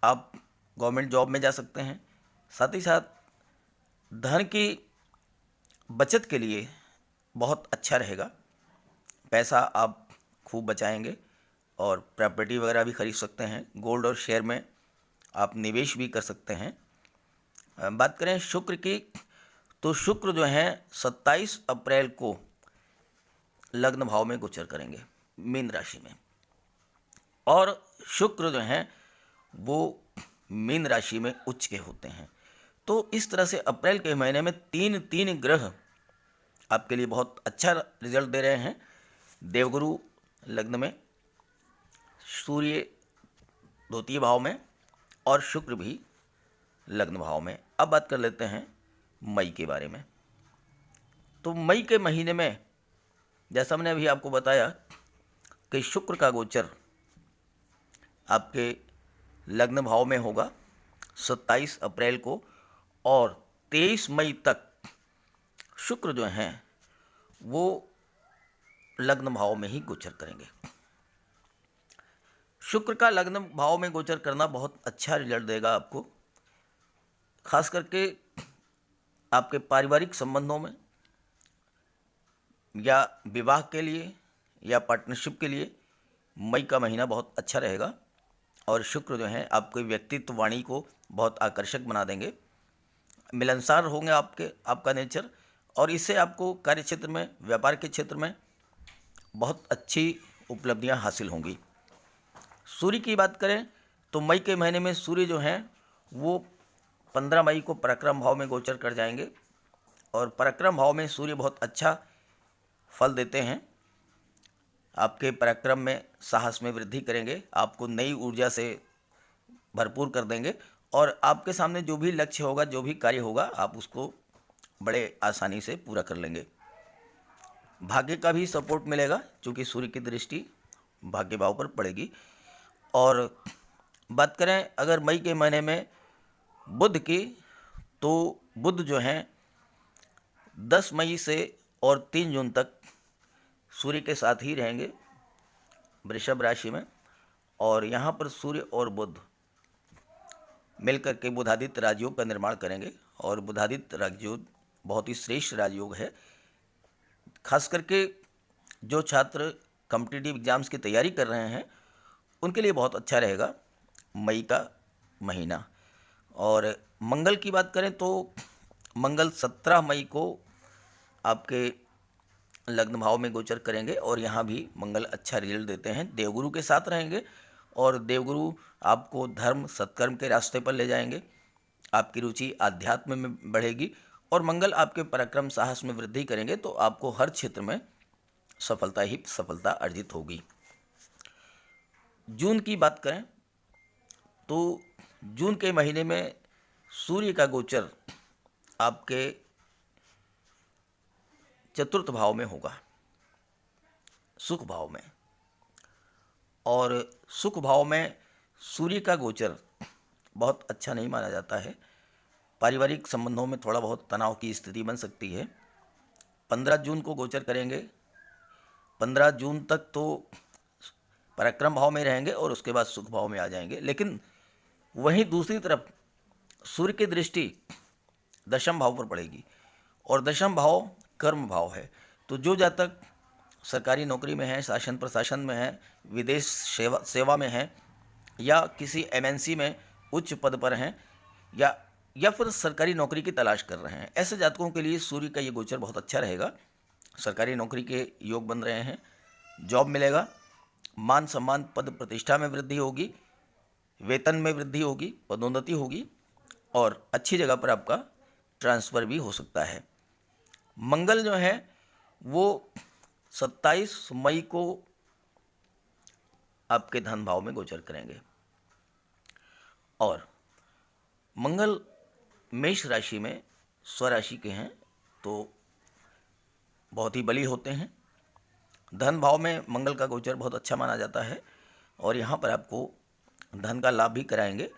आप गवर्नमेंट जॉब में जा सकते हैं। साथ ही साथ धन की बचत के लिए बहुत अच्छा रहेगा। पैसा आप खूब बचाएंगे और प्रॉपर्टी वगैरह भी खरीद सकते हैं। गोल्ड और शेयर में आप निवेश भी कर सकते हैं। बात करें शुक्र की, तो शुक्र जो हैं 27 अप्रैल को लग्न भाव में गोचर करेंगे मीन राशि में, और शुक्र जो हैं वो मीन राशि में उच्च के होते हैं। तो इस तरह से अप्रैल के महीने में तीन ग्रह आपके लिए बहुत अच्छा रिजल्ट दे रहे हैं। देवगुरु लग्न में, सूर्य द्वितीय भाव में और शुक्र भी लग्न भाव में। अब बात कर लेते हैं मई के बारे में। तो मई के महीने में जैसा मैंने अभी आपको बताया कि शुक्र का गोचर आपके लग्न भाव में होगा 27 अप्रैल को, और 23 मई तक शुक्र जो हैं वो लग्न भाव में ही गोचर करेंगे। शुक्र का लग्न भाव में गोचर करना बहुत अच्छा रिजल्ट देगा आपको, खास करके आपके पारिवारिक संबंधों में, या विवाह के लिए, या पार्टनरशिप के लिए मई का महीना बहुत अच्छा रहेगा। और शुक्र जो हैं आपके व्यक्तित्व, वाणी को बहुत आकर्षक बना देंगे। मिलनसार होंगे आपका नेचर, और इससे आपको कार्य क्षेत्र में, व्यापार के क्षेत्र में बहुत अच्छी उपलब्धियां हासिल होंगी। सूर्य की बात करें तो मई के महीने में सूर्य जो हैं वो 15 मई को पराक्रम भाव में गोचर कर जाएंगे, और पराक्रम भाव में सूर्य बहुत अच्छा फल देते हैं। आपके पराक्रम में, साहस में वृद्धि करेंगे, आपको नई ऊर्जा से भरपूर कर देंगे, और आपके सामने जो भी लक्ष्य होगा, जो भी कार्य होगा, आप उसको बड़े आसानी से पूरा कर लेंगे। भाग्य का भी सपोर्ट मिलेगा, क्योंकि सूर्य की दृष्टि भाग्य भाव पर पड़ेगी। और बात करें अगर मई के महीने में बुध की, तो बुध जो हैं 10 मई से और 3 जून तक सूर्य के साथ ही रहेंगे वृषभ राशि में, और यहाँ पर सूर्य और बुध मिलकर के बुधादित्य राजयोग का निर्माण करेंगे। और बुधादित्य राजयोग बहुत ही श्रेष्ठ राजयोग है। खास करके जो छात्र कॉम्पिटिटिव एग्जाम्स की तैयारी कर रहे हैं उनके लिए बहुत अच्छा रहेगा मई का महीना। और मंगल की बात करें तो मंगल 17 मई को आपके लग्न भाव में गोचर करेंगे, और यहाँ भी मंगल अच्छा रिजल्ट देते हैं। देवगुरु के साथ रहेंगे, और देवगुरु आपको धर्म सत्कर्म के रास्ते पर ले जाएंगे। आपकी रुचि आध्यात्म में बढ़ेगी, और मंगल आपके पराक्रम साहस में वृद्धि करेंगे, तो आपको हर क्षेत्र में सफलता ही सफलता अर्जित होगी। जून की बात करें तो जून के महीने में सूर्य का गोचर आपके चतुर्थ भाव में होगा, सुख भाव में। और सुख भाव में सूर्य का गोचर बहुत अच्छा नहीं माना जाता है। पारिवारिक संबंधों में थोड़ा बहुत तनाव की स्थिति बन सकती है। 15 जून को गोचर करेंगे। 15 जून तक तो पराक्रम भाव में रहेंगे और उसके बाद सुख भाव में आ जाएंगे। लेकिन वहीं दूसरी तरफ सूर्य की दृष्टि दशम भाव पर पड़ेगी और दशम भाव कर्म भाव है। तो जो जातक सरकारी नौकरी में है, शासन प्रशासन में है, विदेश सेवा में है, या किसी एमएनसी में उच्च पद पर हैं, या फिर सरकारी नौकरी की तलाश कर रहे हैं, ऐसे जातकों के लिए सूर्य का ये गोचर बहुत अच्छा रहेगा। सरकारी नौकरी के योग बन रहे हैं, जॉब मिलेगा, मान सम्मान पद प्रतिष्ठा में वृद्धि होगी, वेतन में वृद्धि होगी, पदोन्नति होगी और अच्छी जगह पर आपका ट्रांसफ़र भी हो सकता है। मंगल जो है वो 27 मई को आपके धन भाव में गोचर करेंगे और मंगल मेष राशि में स्वराशि के हैं तो बहुत ही बली होते हैं। धन भाव में मंगल का गोचर बहुत अच्छा माना जाता है और यहाँ पर आपको धन का लाभ भी कराएंगे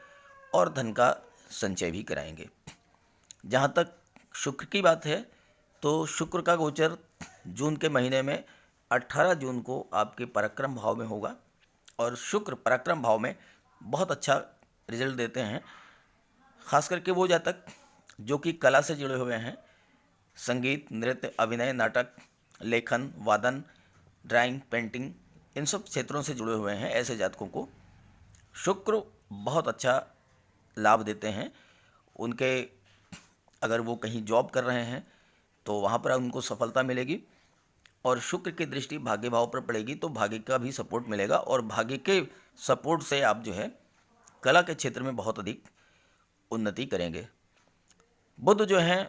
और धन का संचय भी कराएंगे। जहाँ तक शुक्र की बात है तो शुक्र का गोचर जून के महीने में 18 जून को आपके पराक्रम भाव में होगा और शुक्र पराक्रम भाव में बहुत अच्छा रिजल्ट देते हैं। खास करके वो जातक जो कि कला से जुड़े हुए हैं, संगीत, नृत्य, अभिनय, नाटक, लेखन, वादन, ड्राइंग, पेंटिंग, इन सब क्षेत्रों से जुड़े हुए हैं, ऐसे जातकों को शुक्र बहुत अच्छा लाभ देते हैं। उनके अगर वो कहीं जॉब कर रहे हैं तो वहाँ पर उनको सफलता मिलेगी और शुक्र की दृष्टि भाग्य भाव पर पड़ेगी तो भाग्य का भी सपोर्ट मिलेगा और भाग्य के सपोर्ट से आप जो है कला के क्षेत्र में बहुत अधिक उन्नति करेंगे। बुध जो हैं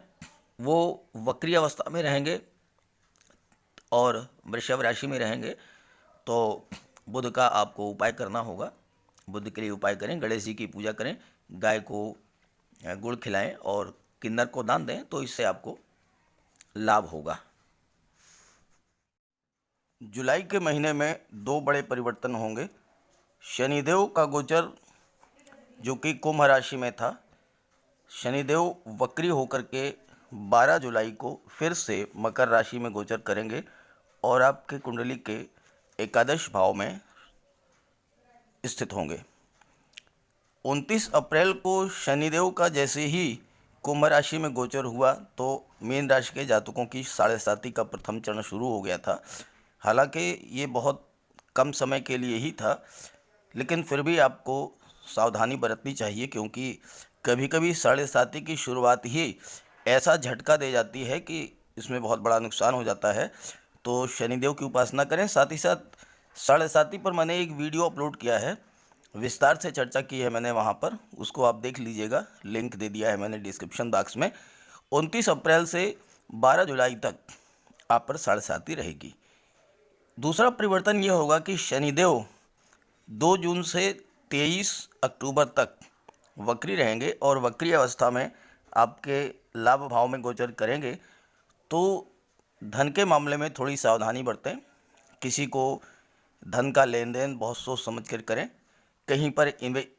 वो वक्री अवस्था में रहेंगे और वृषभ राशि में रहेंगे तो बुध का आपको उपाय करना होगा। बुध के लिए उपाय करें, गणेश जी की पूजा करें, गाय को गुड़ खिलाएं और किन्नर को दान दें तो इससे आपको लाभ होगा। जुलाई के महीने में 2 बड़े परिवर्तन होंगे। शनिदेव का गोचर जो कि कुंभ राशि में था, शनिदेव वक्री होकर के 12 जुलाई को फिर से मकर राशि में गोचर करेंगे और आपके कुंडली के एकादश भाव में स्थित होंगे। 29 अप्रैल को शनिदेव का जैसे ही कुंभ राशि में गोचर हुआ तो मीन राशि के जातकों की 7.5 का प्रथम चरण शुरू हो गया था। हालांकि ये बहुत कम समय के लिए ही था, लेकिन फिर भी आपको सावधानी बरतनी चाहिए क्योंकि कभी कभी 7.5 की शुरुआत ही ऐसा झटका दे जाती है कि इसमें बहुत बड़ा नुकसान हो जाता है। तो शनिदेव की उपासना करें। साथ ही साथ 7.5 पर मैंने एक वीडियो अपलोड किया है, विस्तार से चर्चा की है मैंने वहाँ पर, उसको आप देख लीजिएगा, लिंक दे दिया है मैंने डिस्क्रिप्शन बॉक्स में। 29 अप्रैल से 12 जुलाई तक आप पर 7.5 रहेगी। दूसरा परिवर्तन ये होगा कि शनिदेव 2 जून से 23 अक्टूबर तक वक्री रहेंगे और वक्री अवस्था में आपके लाभ भाव में गोचर करेंगे। तो धन के मामले में थोड़ी सावधानी बरतें। किसी को धन का लेन देन बहुत सोच समझ कर करें। कहीं पर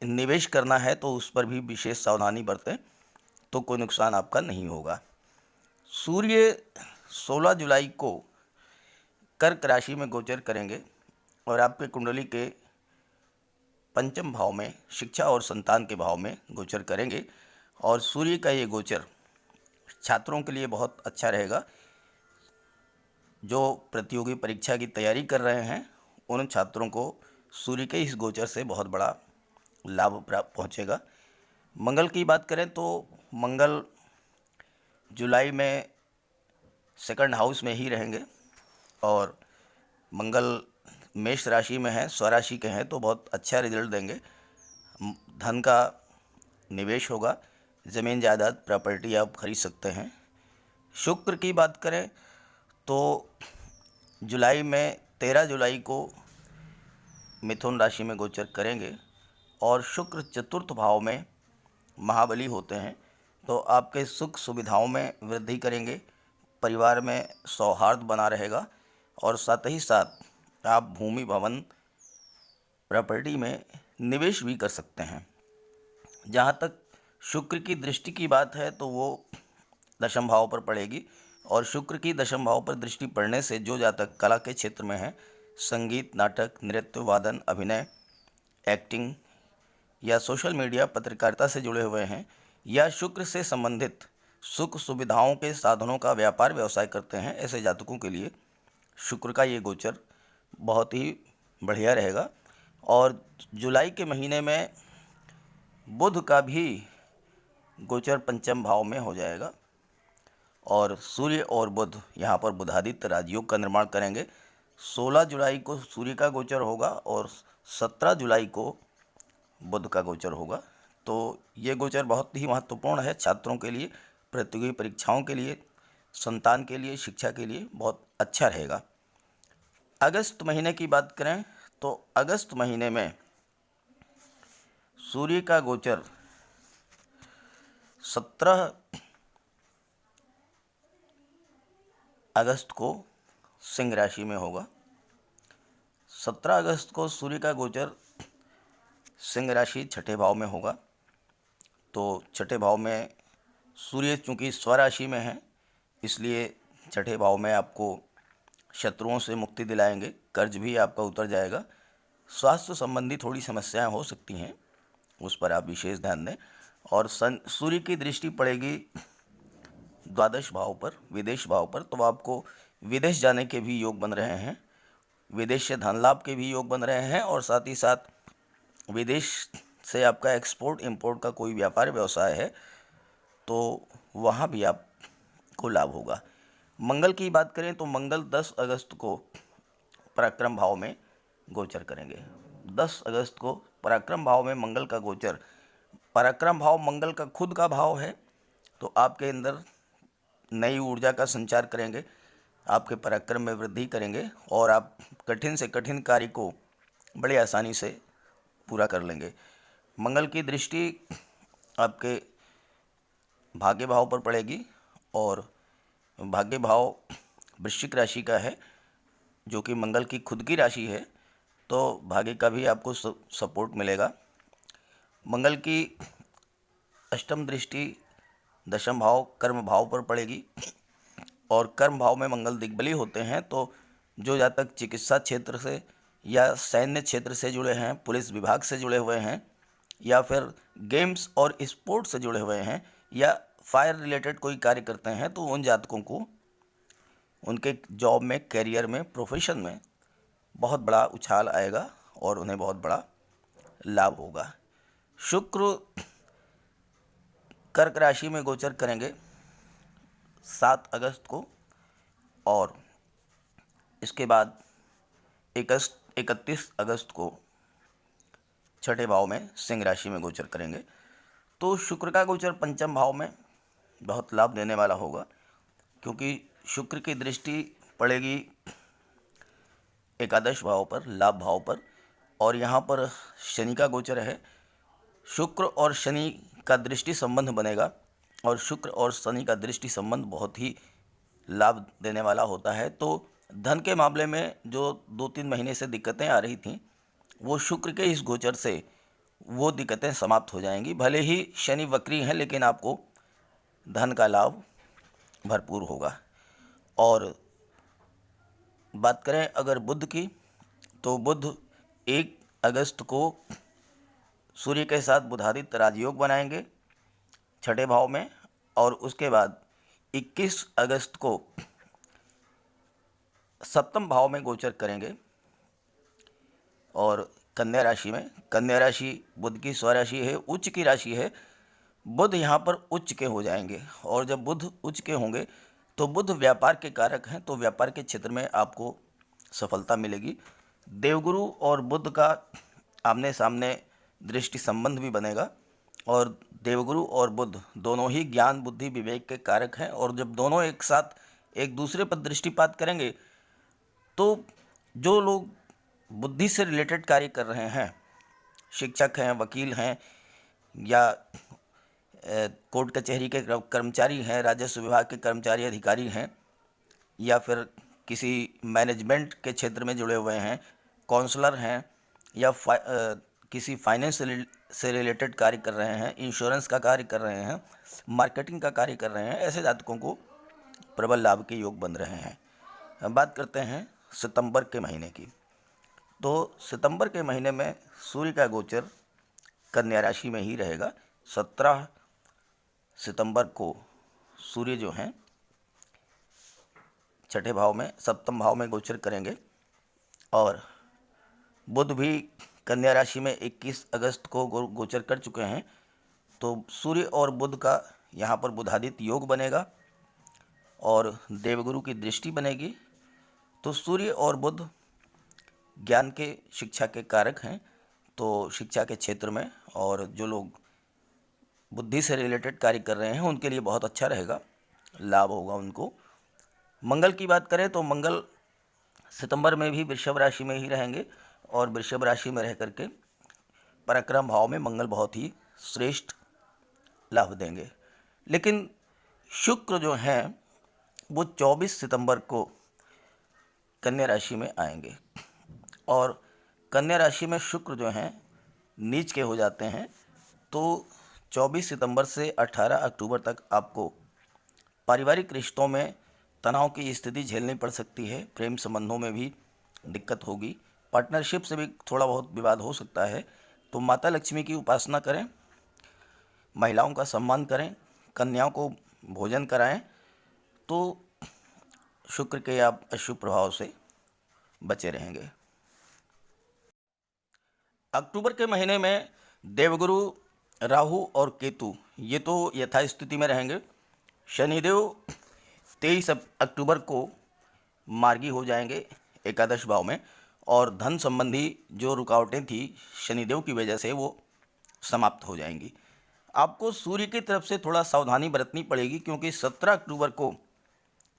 निवेश करना है तो उस पर भी विशेष सावधानी बरतें तो कोई नुकसान आपका नहीं होगा। सूर्य 16 जुलाई को कर्क राशि में गोचर करेंगे और आपके कुंडली के पंचम भाव में शिक्षा और संतान के भाव में गोचर करेंगे और सूर्य का ये गोचर छात्रों के लिए बहुत अच्छा रहेगा। जो प्रतियोगी परीक्षा की तैयारी कर रहे हैं उन छात्रों को सूर्य के इस गोचर से बहुत बड़ा लाभ प्राप्त पहुँचेगा। मंगल की बात करें तो मंगल जुलाई में सेकंड हाउस में ही रहेंगे और मंगल मेष राशि में है, स्वराशि के हैं तो बहुत अच्छा रिजल्ट देंगे। धन का निवेश होगा, ज़मीन जायदाद प्रॉपर्टी आप खरीद सकते हैं। शुक्र की बात करें तो जुलाई में 13 जुलाई को मिथुन राशि में गोचर करेंगे और शुक्र चतुर्थ भाव में महाबली होते हैं तो आपके सुख सुविधाओं में वृद्धि करेंगे, परिवार में सौहार्द बना रहेगा और साथ ही साथ आप भूमि भवन प्रॉपर्टी में निवेश भी कर सकते हैं। जहाँ तक शुक्र की दृष्टि की बात है तो वो दशम भाव पर पड़ेगी और शुक्र की दशम भाव पर दृष्टि पड़ने से जो जातक कला के क्षेत्र में है, संगीत, नाटक, नृत्य, वादन, अभिनय, एक्टिंग या सोशल मीडिया पत्रकारिता से जुड़े हुए हैं या शुक्र से संबंधित सुख सुविधाओं के साधनों का व्यापार व्यवसाय करते हैं, ऐसे जातकों के लिए शुक्र का ये गोचर बहुत ही बढ़िया रहेगा। और जुलाई के महीने में बुध का भी गोचर पंचम भाव में हो जाएगा और सूर्य और बुध यहाँ पर बुधादित्य राजयोग का निर्माण करेंगे। 16 जुलाई को सूर्य का गोचर होगा और 17 जुलाई को बुध का गोचर होगा। तो ये गोचर बहुत ही महत्वपूर्ण है छात्रों के लिए, प्रतियोगी परीक्षाओं के लिए, संतान के लिए, शिक्षा के लिए बहुत अच्छा रहेगा। अगस्त महीने की बात करें तो अगस्त महीने में सूर्य का गोचर 17 अगस्त को सिंह राशि में होगा। 17 अगस्त को सूर्य का गोचर सिंह राशि छठे भाव में होगा। तो छठे भाव में सूर्य चूँकि स्वराशि में है, इसलिए छठे भाव में आपको शत्रुओं से मुक्ति दिलाएंगे, कर्ज भी आपका उतर जाएगा। स्वास्थ्य संबंधी थोड़ी समस्याएं हो सकती हैं, उस पर आप विशेष ध्यान दें। और सूर्य की दृष्टि पड़ेगी द्वादश भाव पर, विदेश भाव पर, तो आपको विदेश जाने के भी योग बन रहे हैं, विदेश से धन लाभ के भी योग बन रहे हैं और साथ ही साथ विदेश से आपका एक्सपोर्ट इंपोर्ट का कोई व्यापार व्यवसाय है तो वहाँ भी आपको लाभ होगा। मंगल की बात करें तो मंगल 10 अगस्त को पराक्रम भाव में गोचर करेंगे। 10 अगस्त को पराक्रम भाव में मंगल का गोचर, पराक्रम भाव मंगल का खुद का भाव है, तो आपके अंदर नई ऊर्जा का संचार करेंगे, आपके पराक्रम में वृद्धि करेंगे और आप कठिन से कठिन कार्य को बड़ी आसानी से पूरा कर लेंगे। मंगल की दृष्टि आपके भाग्य भाव पर पड़ेगी और भाग्य भाव वृश्चिक राशि का है, जो कि मंगल की खुद की राशि है, तो भाग्य का भी आपको सपोर्ट मिलेगा। मंगल की अष्टम दृष्टि दशम भाव कर्म भाव पर पड़ेगी और कर्म भाव में मंगल दिग्बली होते हैं, तो जो जातक चिकित्सा क्षेत्र से या सैन्य क्षेत्र से जुड़े हैं, पुलिस विभाग से जुड़े हुए हैं या फिर गेम्स और स्पोर्ट्स से जुड़े हुए हैं या फायर रिलेटेड कोई कार्य करते हैं, तो उन जातकों को उनके जॉब में, कैरियर में, प्रोफेशन में बहुत बड़ा उछाल आएगा और उन्हें बहुत बड़ा लाभ होगा। शुक्र कर्क राशि में गोचर करेंगे 7 अगस्त को और इसके बाद 31 अगस्त को छठे भाव में सिंह राशि में गोचर करेंगे। तो शुक्र का गोचर पंचम भाव में बहुत लाभ देने वाला होगा, क्योंकि शुक्र की दृष्टि पड़ेगी एकादश भाव पर, लाभ भाव पर, और यहाँ पर शनि का गोचर है। शुक्र और शनि का दृष्टि संबंध बनेगा और शुक्र और शनि का दृष्टि संबंध बहुत ही लाभ देने वाला होता है। तो धन के मामले में जो 2-3 महीने से दिक्कतें आ रही थीं, वो शुक्र के इस गोचर से वो दिक्कतें समाप्त हो जाएंगी। भले ही शनि वक्री हैं, लेकिन आपको धन का लाभ भरपूर होगा। और बात करें अगर बुध की, तो बुध 1 अगस्त को सूर्य के साथ बुधादित्य राजयोग बनाएंगे छठे भाव में और उसके बाद 21 अगस्त को सप्तम भाव में गोचर करेंगे और कन्या राशि में। कन्या राशि बुध की स्वराशि है, उच्च की राशि है। बुध यहाँ पर उच्च के हो जाएंगे और जब बुध उच्च के होंगे तो बुध व्यापार के कारक हैं, तो व्यापार के क्षेत्र में आपको सफलता मिलेगी। देवगुरु और बुध का आमने सामने दृष्टि संबंध भी बनेगा और देवगुरु और बुध दोनों ही ज्ञान, बुद्धि, विवेक के कारक हैं और जब दोनों एक साथ एक दूसरे पर दृष्टिपात करेंगे तो जो लोग बुद्धि से रिलेटेड कार्य कर रहे हैं, शिक्षक हैं, वकील हैं या कोर्ट कचहरी के कर्मचारी हैं, राजस्व विभाग के कर्मचारी अधिकारी हैं या फिर किसी मैनेजमेंट के क्षेत्र में जुड़े हुए हैं, काउंसलर हैं या किसी फाइनेंस से रिलेटेड कार्य कर रहे हैं, इंश्योरेंस का कार्य कर रहे हैं, मार्केटिंग का कार्य कर रहे हैं, ऐसे जातकों को प्रबल लाभ के योग बन रहे हैं। अब बात करते हैं सितंबर के महीने की। तो सितंबर के महीने में सूर्य का गोचर कन्या राशि में ही रहेगा। 17 सितंबर को सूर्य जो हैं छठे भाव में, सप्तम भाव में गोचर करेंगे और बुध भी कन्या राशि में 21 अगस्त को गोचर कर चुके हैं। तो सूर्य और बुध का यहाँ पर बुधादित्य योग बनेगा और देवगुरु की दृष्टि बनेगी। तो सूर्य और बुध ज्ञान के, शिक्षा के कारक हैं। तो शिक्षा के क्षेत्र में और जो लोग बुद्धि से रिलेटेड कार्य कर रहे हैं उनके लिए बहुत अच्छा रहेगा, लाभ होगा उनको। मंगल की बात करें तो मंगल सितंबर में भी वृषभ राशि में ही रहेंगे और वृषभ राशि में रह करके पराक्रम भाव में मंगल बहुत ही श्रेष्ठ लाभ देंगे। लेकिन शुक्र जो हैं वो 24 सितंबर को कन्या राशि में आएंगे और कन्या राशि में शुक्र जो हैं नीच के हो जाते हैं। तो 24 सितंबर से 18 अक्टूबर तक आपको पारिवारिक रिश्तों में तनाव की स्थिति झेलनी पड़ सकती है। प्रेम संबंधों में भी दिक्कत होगी, पार्टनरशिप से भी थोड़ा बहुत विवाद हो सकता है। तो माता लक्ष्मी की उपासना करें, महिलाओं का सम्मान करें, कन्याओं को भोजन कराएं, तो शुक्र के आप अशुभ प्रभाव से बचे रहेंगे। अक्टूबर के महीने में देवगुरु, राहु और केतु ये तो यथास्थिति में रहेंगे। शनिदेव 23 अक्टूबर को मार्गी हो जाएंगे एकादश भाव में और धन संबंधी जो रुकावटें थी शनिदेव की वजह से वो समाप्त हो जाएंगी। आपको सूर्य की तरफ से थोड़ा सावधानी बरतनी पड़ेगी क्योंकि 17 अक्टूबर को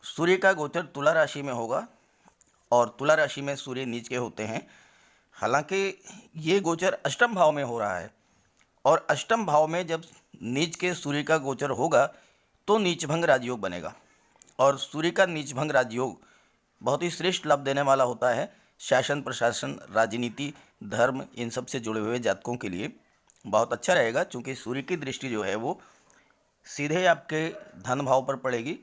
सूर्य का गोचर तुला राशि में होगा और तुला राशि में सूर्य नीच के होते हैं। हालांकि ये गोचर अष्टम भाव में हो रहा है और अष्टम भाव में जब नीच के सूर्य का गोचर होगा तो नीचभंग राजयोग बनेगा और सूर्य का नीचभंग राजयोग बहुत ही श्रेष्ठ लाभ देने वाला होता है। शासन प्रशासन, राजनीति, धर्म, इन सब से जुड़े हुए जातकों के लिए बहुत अच्छा रहेगा क्योंकि सूर्य की दृष्टि जो है वो सीधे आपके धन भाव पर पड़ेगी।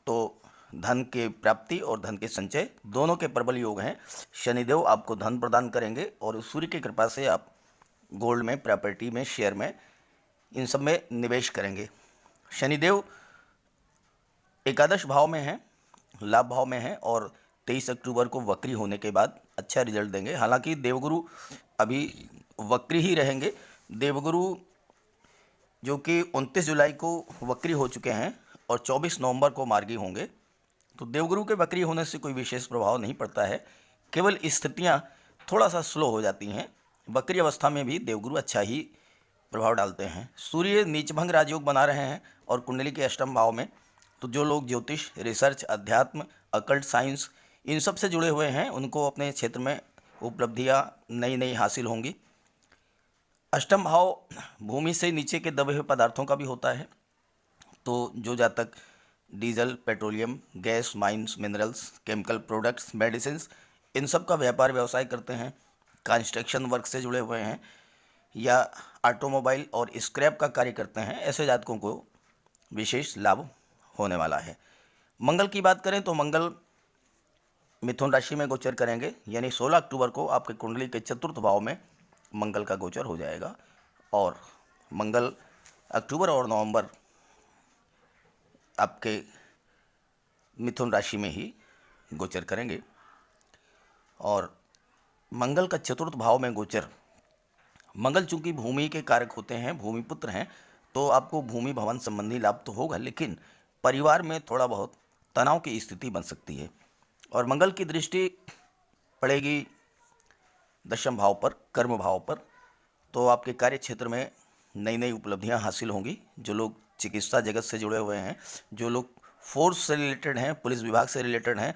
तो धन के प्राप्ति और धन के संचय दोनों के प्रबल योग हैं। शनिदेव आपको धन प्रदान करेंगे और सूर्य की कृपा से आप गोल्ड में, प्रॉपर्टी में, शेयर में, इन सब में निवेश करेंगे। शनिदेव एकादश भाव में हैं, लाभ भाव में हैं और 23 अक्टूबर को वक्री होने के बाद अच्छा रिजल्ट देंगे। हालांकि देवगुरु अभी वक्री ही रहेंगे। देवगुरु जो कि 29 जुलाई को वक्री हो चुके हैं और 24 नवंबर को मार्गी होंगे। तो देवगुरु के वक्री होने से कोई विशेष प्रभाव नहीं पड़ता है, केवल स्थितियां थोड़ा सा स्लो हो जाती हैं। वक्री अवस्था में भी देवगुरु अच्छा ही प्रभाव डालते हैं। सूर्य नीचभंग राजयोग बना रहे हैं और कुंडली के अष्टम भाव में। तो जो लोग ज्योतिष, रिसर्च, अध्यात्म, अकल्ट साइंस इन सब से जुड़े हुए हैं उनको अपने क्षेत्र में उपलब्धियां नई नई हासिल होंगी। अष्टम भाव भूमि से नीचे के दबे हुए पदार्थों का भी होता है। तो जो जातक diesel, petroleum, gas, mines, minerals, chemical products, medicines इन सब का व्यापार व्यवसाय करते हैं, कंस्ट्रक्शन वर्क से जुड़े हुए हैं या ऑटोमोबाइल और स्क्रैप का कार्य करते हैं, ऐसे जातकों को विशेष लाभ होने वाला है। मंगल की बात करें तो मंगल मिथुन राशि में गोचर करेंगे, यानी 16 अक्टूबर को आपके कुंडली के चतुर्थ भाव में मंगल का गोचर हो जाएगा और मंगल अक्टूबर और नवंबर आपके मिथुन राशि में ही गोचर करेंगे। और मंगल का चतुर्थ भाव में गोचर, मंगल चूंकि भूमि के कारक होते हैं, भूमिपुत्र हैं, तो आपको भूमि भवन संबंधी लाभ तो होगा, लेकिन परिवार में थोड़ा बहुत तनाव की स्थिति बन सकती है। और मंगल की दृष्टि पड़ेगी दशम भाव पर, कर्म भाव पर। तो आपके कार्य क्षेत्र में नई नई उपलब्धियां हासिल होंगी। जो लोग चिकित्सा जगत से जुड़े हुए हैं, जो लोग फोर्स से रिलेटेड हैं, पुलिस विभाग से रिलेटेड हैं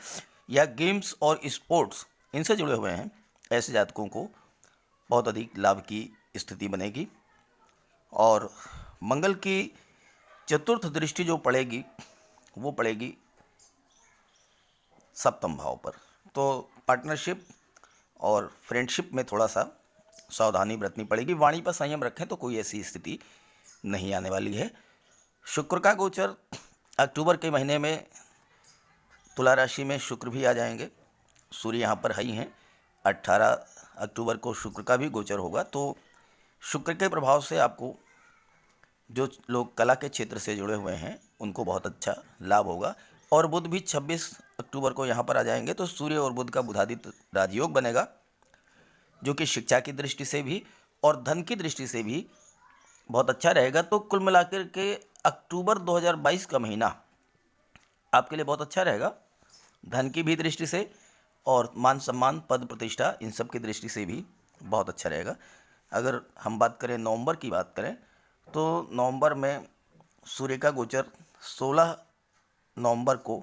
या गेम्स और स्पोर्ट्स इनसे जुड़े हुए हैं, ऐसे जातकों को बहुत अधिक लाभ की स्थिति बनेगी। और मंगल की चतुर्थ दृष्टि जो पड़ेगी वो पड़ेगी सप्तम भाव पर। तो पार्टनरशिप और फ्रेंडशिप में थोड़ा सा सावधानी बरतनी पड़ेगी। वाणी पर संयम रखें तो कोई ऐसी स्थिति नहीं आने वाली है। शुक्र का गोचर अक्टूबर के महीने में तुला राशि में शुक्र भी आ जाएंगे। सूर्य यहाँ पर ही हैं 18 अक्टूबर को शुक्र का भी गोचर होगा। तो शुक्र के प्रभाव से आपको जो लोग कला के क्षेत्र से जुड़े हुए हैं उनको बहुत अच्छा लाभ होगा। और बुध भी 26 अक्टूबर को यहाँ पर आ जाएंगे, तो सूर्य और बुध का बुधादित्य राजयोग बनेगा, जो कि शिक्षा की दृष्टि से भी और धन की दृष्टि से भी बहुत अच्छा रहेगा। तो कुल मिलाकर के अक्टूबर 2022 का महीना आपके लिए बहुत अच्छा रहेगा, धन की भी दृष्टि से और मान सम्मान पद प्रतिष्ठा इन सब की दृष्टि से भी बहुत अच्छा रहेगा। अगर हम बात करें नवंबर की बात करें, तो नवंबर में सूर्य का गोचर 16 नवंबर को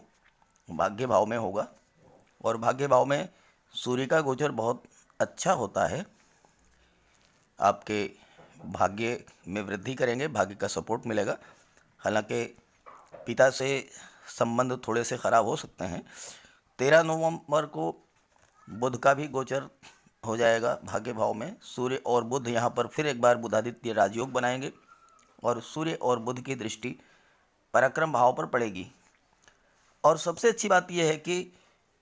भाग्य भाव में होगा, और भाग्य भाव में सूर्य का गोचर बहुत अच्छा होता है, आपके भाग्य में वृद्धि करेंगे, भाग्य का सपोर्ट मिलेगा। हालांकि पिता से संबंध थोड़े से ख़राब हो सकते हैं। 13 नवंबर को बुध का भी गोचर हो जाएगा भाग्य भाव में। सूर्य और बुध यहाँ पर फिर एक बार बुधादित्य राजयोग बनाएंगे, और सूर्य और बुध की दृष्टि पराक्रम भाव पर पड़ेगी। और सबसे अच्छी बात यह है कि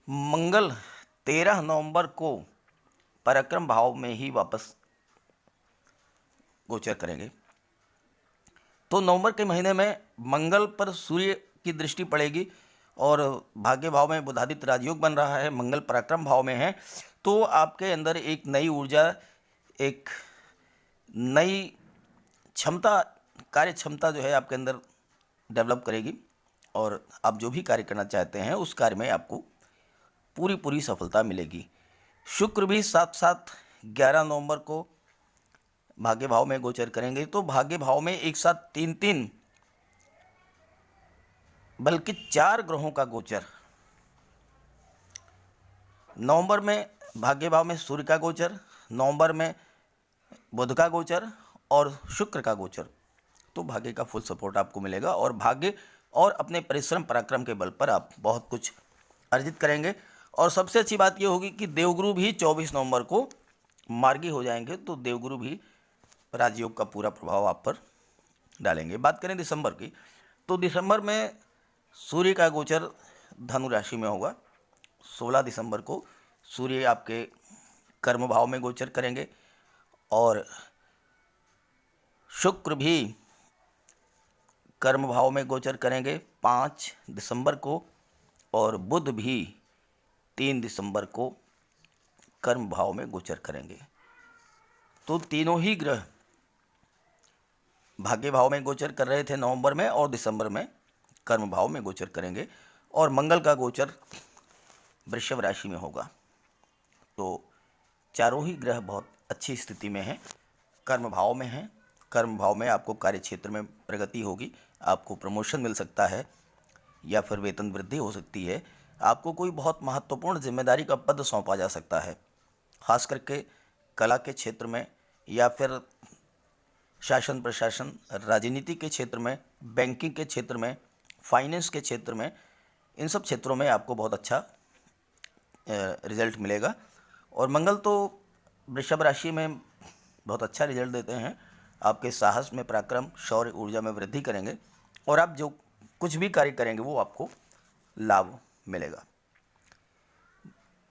मंगल 13 नवंबर को पराक्रम भाव में ही वापस गोचर करेंगे। तो नवंबर के महीने में मंगल पर सूर्य की दृष्टि पड़ेगी, और भाग्य भाव में बुधादित्य राजयोग बन रहा है, मंगल पराक्रम भाव में है। तो आपके अंदर एक नई ऊर्जा, एक नई क्षमता, कार्य क्षमता जो है आपके अंदर डेवलप करेगी, और आप जो भी कार्य करना चाहते हैं उस कार्य में आपको पूरी सफलता मिलेगी। शुक्र भी साथ साथ 11 नवंबर को भाग्य भाव में गोचर करेंगे। तो भाग्य भाव में एक साथ तीन बल्कि 4 ग्रहों का गोचर, नवंबर में भाग्य भाव में सूर्य का गोचर, नवंबर में बुध का गोचर और शुक्र का गोचर, तो भाग्य का फुल सपोर्ट आपको मिलेगा, और भाग्य और अपने परिश्रम पराक्रम के बल पर आप बहुत कुछ अर्जित करेंगे। और सबसे अच्छी बात यह होगी कि देवगुरु भी 24 नवंबर को मार्गी हो जाएंगे, तो देवगुरु भी राजयोग का पूरा प्रभाव आप पर डालेंगे। बात करें दिसंबर की, तो दिसंबर में सूर्य का गोचर धनु राशि में होगा। 16 दिसंबर को सूर्य आपके कर्म भाव में गोचर करेंगे, और शुक्र भी कर्म भाव में गोचर करेंगे 5 दिसंबर को, और बुध भी 3 दिसंबर को कर्म भाव में गोचर करेंगे। तो तीनों ही ग्रह भाग्य भाव में गोचर कर रहे थे नवंबर में, और दिसंबर में कर्म भाव में गोचर करेंगे, और मंगल का गोचर वृषभ राशि में होगा। तो चारों ही ग्रह बहुत अच्छी स्थिति में हैं, कर्म भाव में हैं। कर्म भाव में आपको कार्य क्षेत्र में प्रगति होगी, आपको प्रमोशन मिल सकता है, या फिर वेतन वृद्धि हो सकती है। आपको कोई बहुत महत्वपूर्ण जिम्मेदारी का पद सौंपा जा सकता है, खास करके कला के क्षेत्र में, या फिर शासन प्रशासन, राजनीति के क्षेत्र में, बैंकिंग के क्षेत्र में, फाइनेंस के क्षेत्र में, इन सब क्षेत्रों में आपको बहुत अच्छा रिजल्ट मिलेगा। और मंगल तो वृषभ राशि में बहुत अच्छा रिजल्ट देते हैं, आपके साहस में, पराक्रम, शौर्य, ऊर्जा में वृद्धि करेंगे, और आप जो कुछ भी कार्य करेंगे वो आपको लाभ मिलेगा।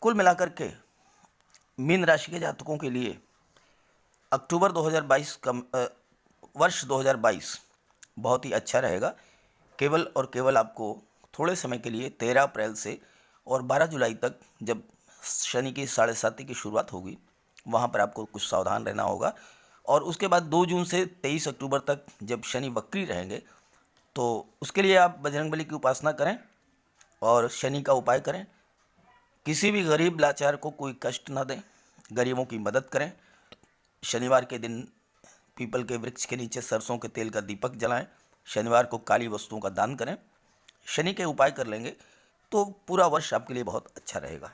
कुल मिलाकर के मीन राशि के जातकों के लिए अक्टूबर 2022 का वर्ष 2022 बहुत ही अच्छा रहेगा। केवल और केवल आपको थोड़े समय के लिए 13 अप्रैल से और 12 जुलाई तक, जब शनि की 7.5 की शुरुआत होगी, वहाँ पर आपको कुछ सावधान रहना होगा। और उसके बाद 2 जून से 23 अक्टूबर तक, जब शनि वक्री रहेंगे, तो उसके लिए आप बजरंगबली की उपासना करें और शनि का उपाय करें। किसी भी गरीब लाचार को कोई कष्ट न दें, गरीबों की मदद करें। शनिवार के दिन पीपल के वृक्ष के नीचे सरसों के तेल का दीपक जलाएं। शनिवार को काली वस्तुओं का दान करें। शनि के उपाय कर लेंगे तो पूरा वर्ष आपके लिए बहुत अच्छा रहेगा।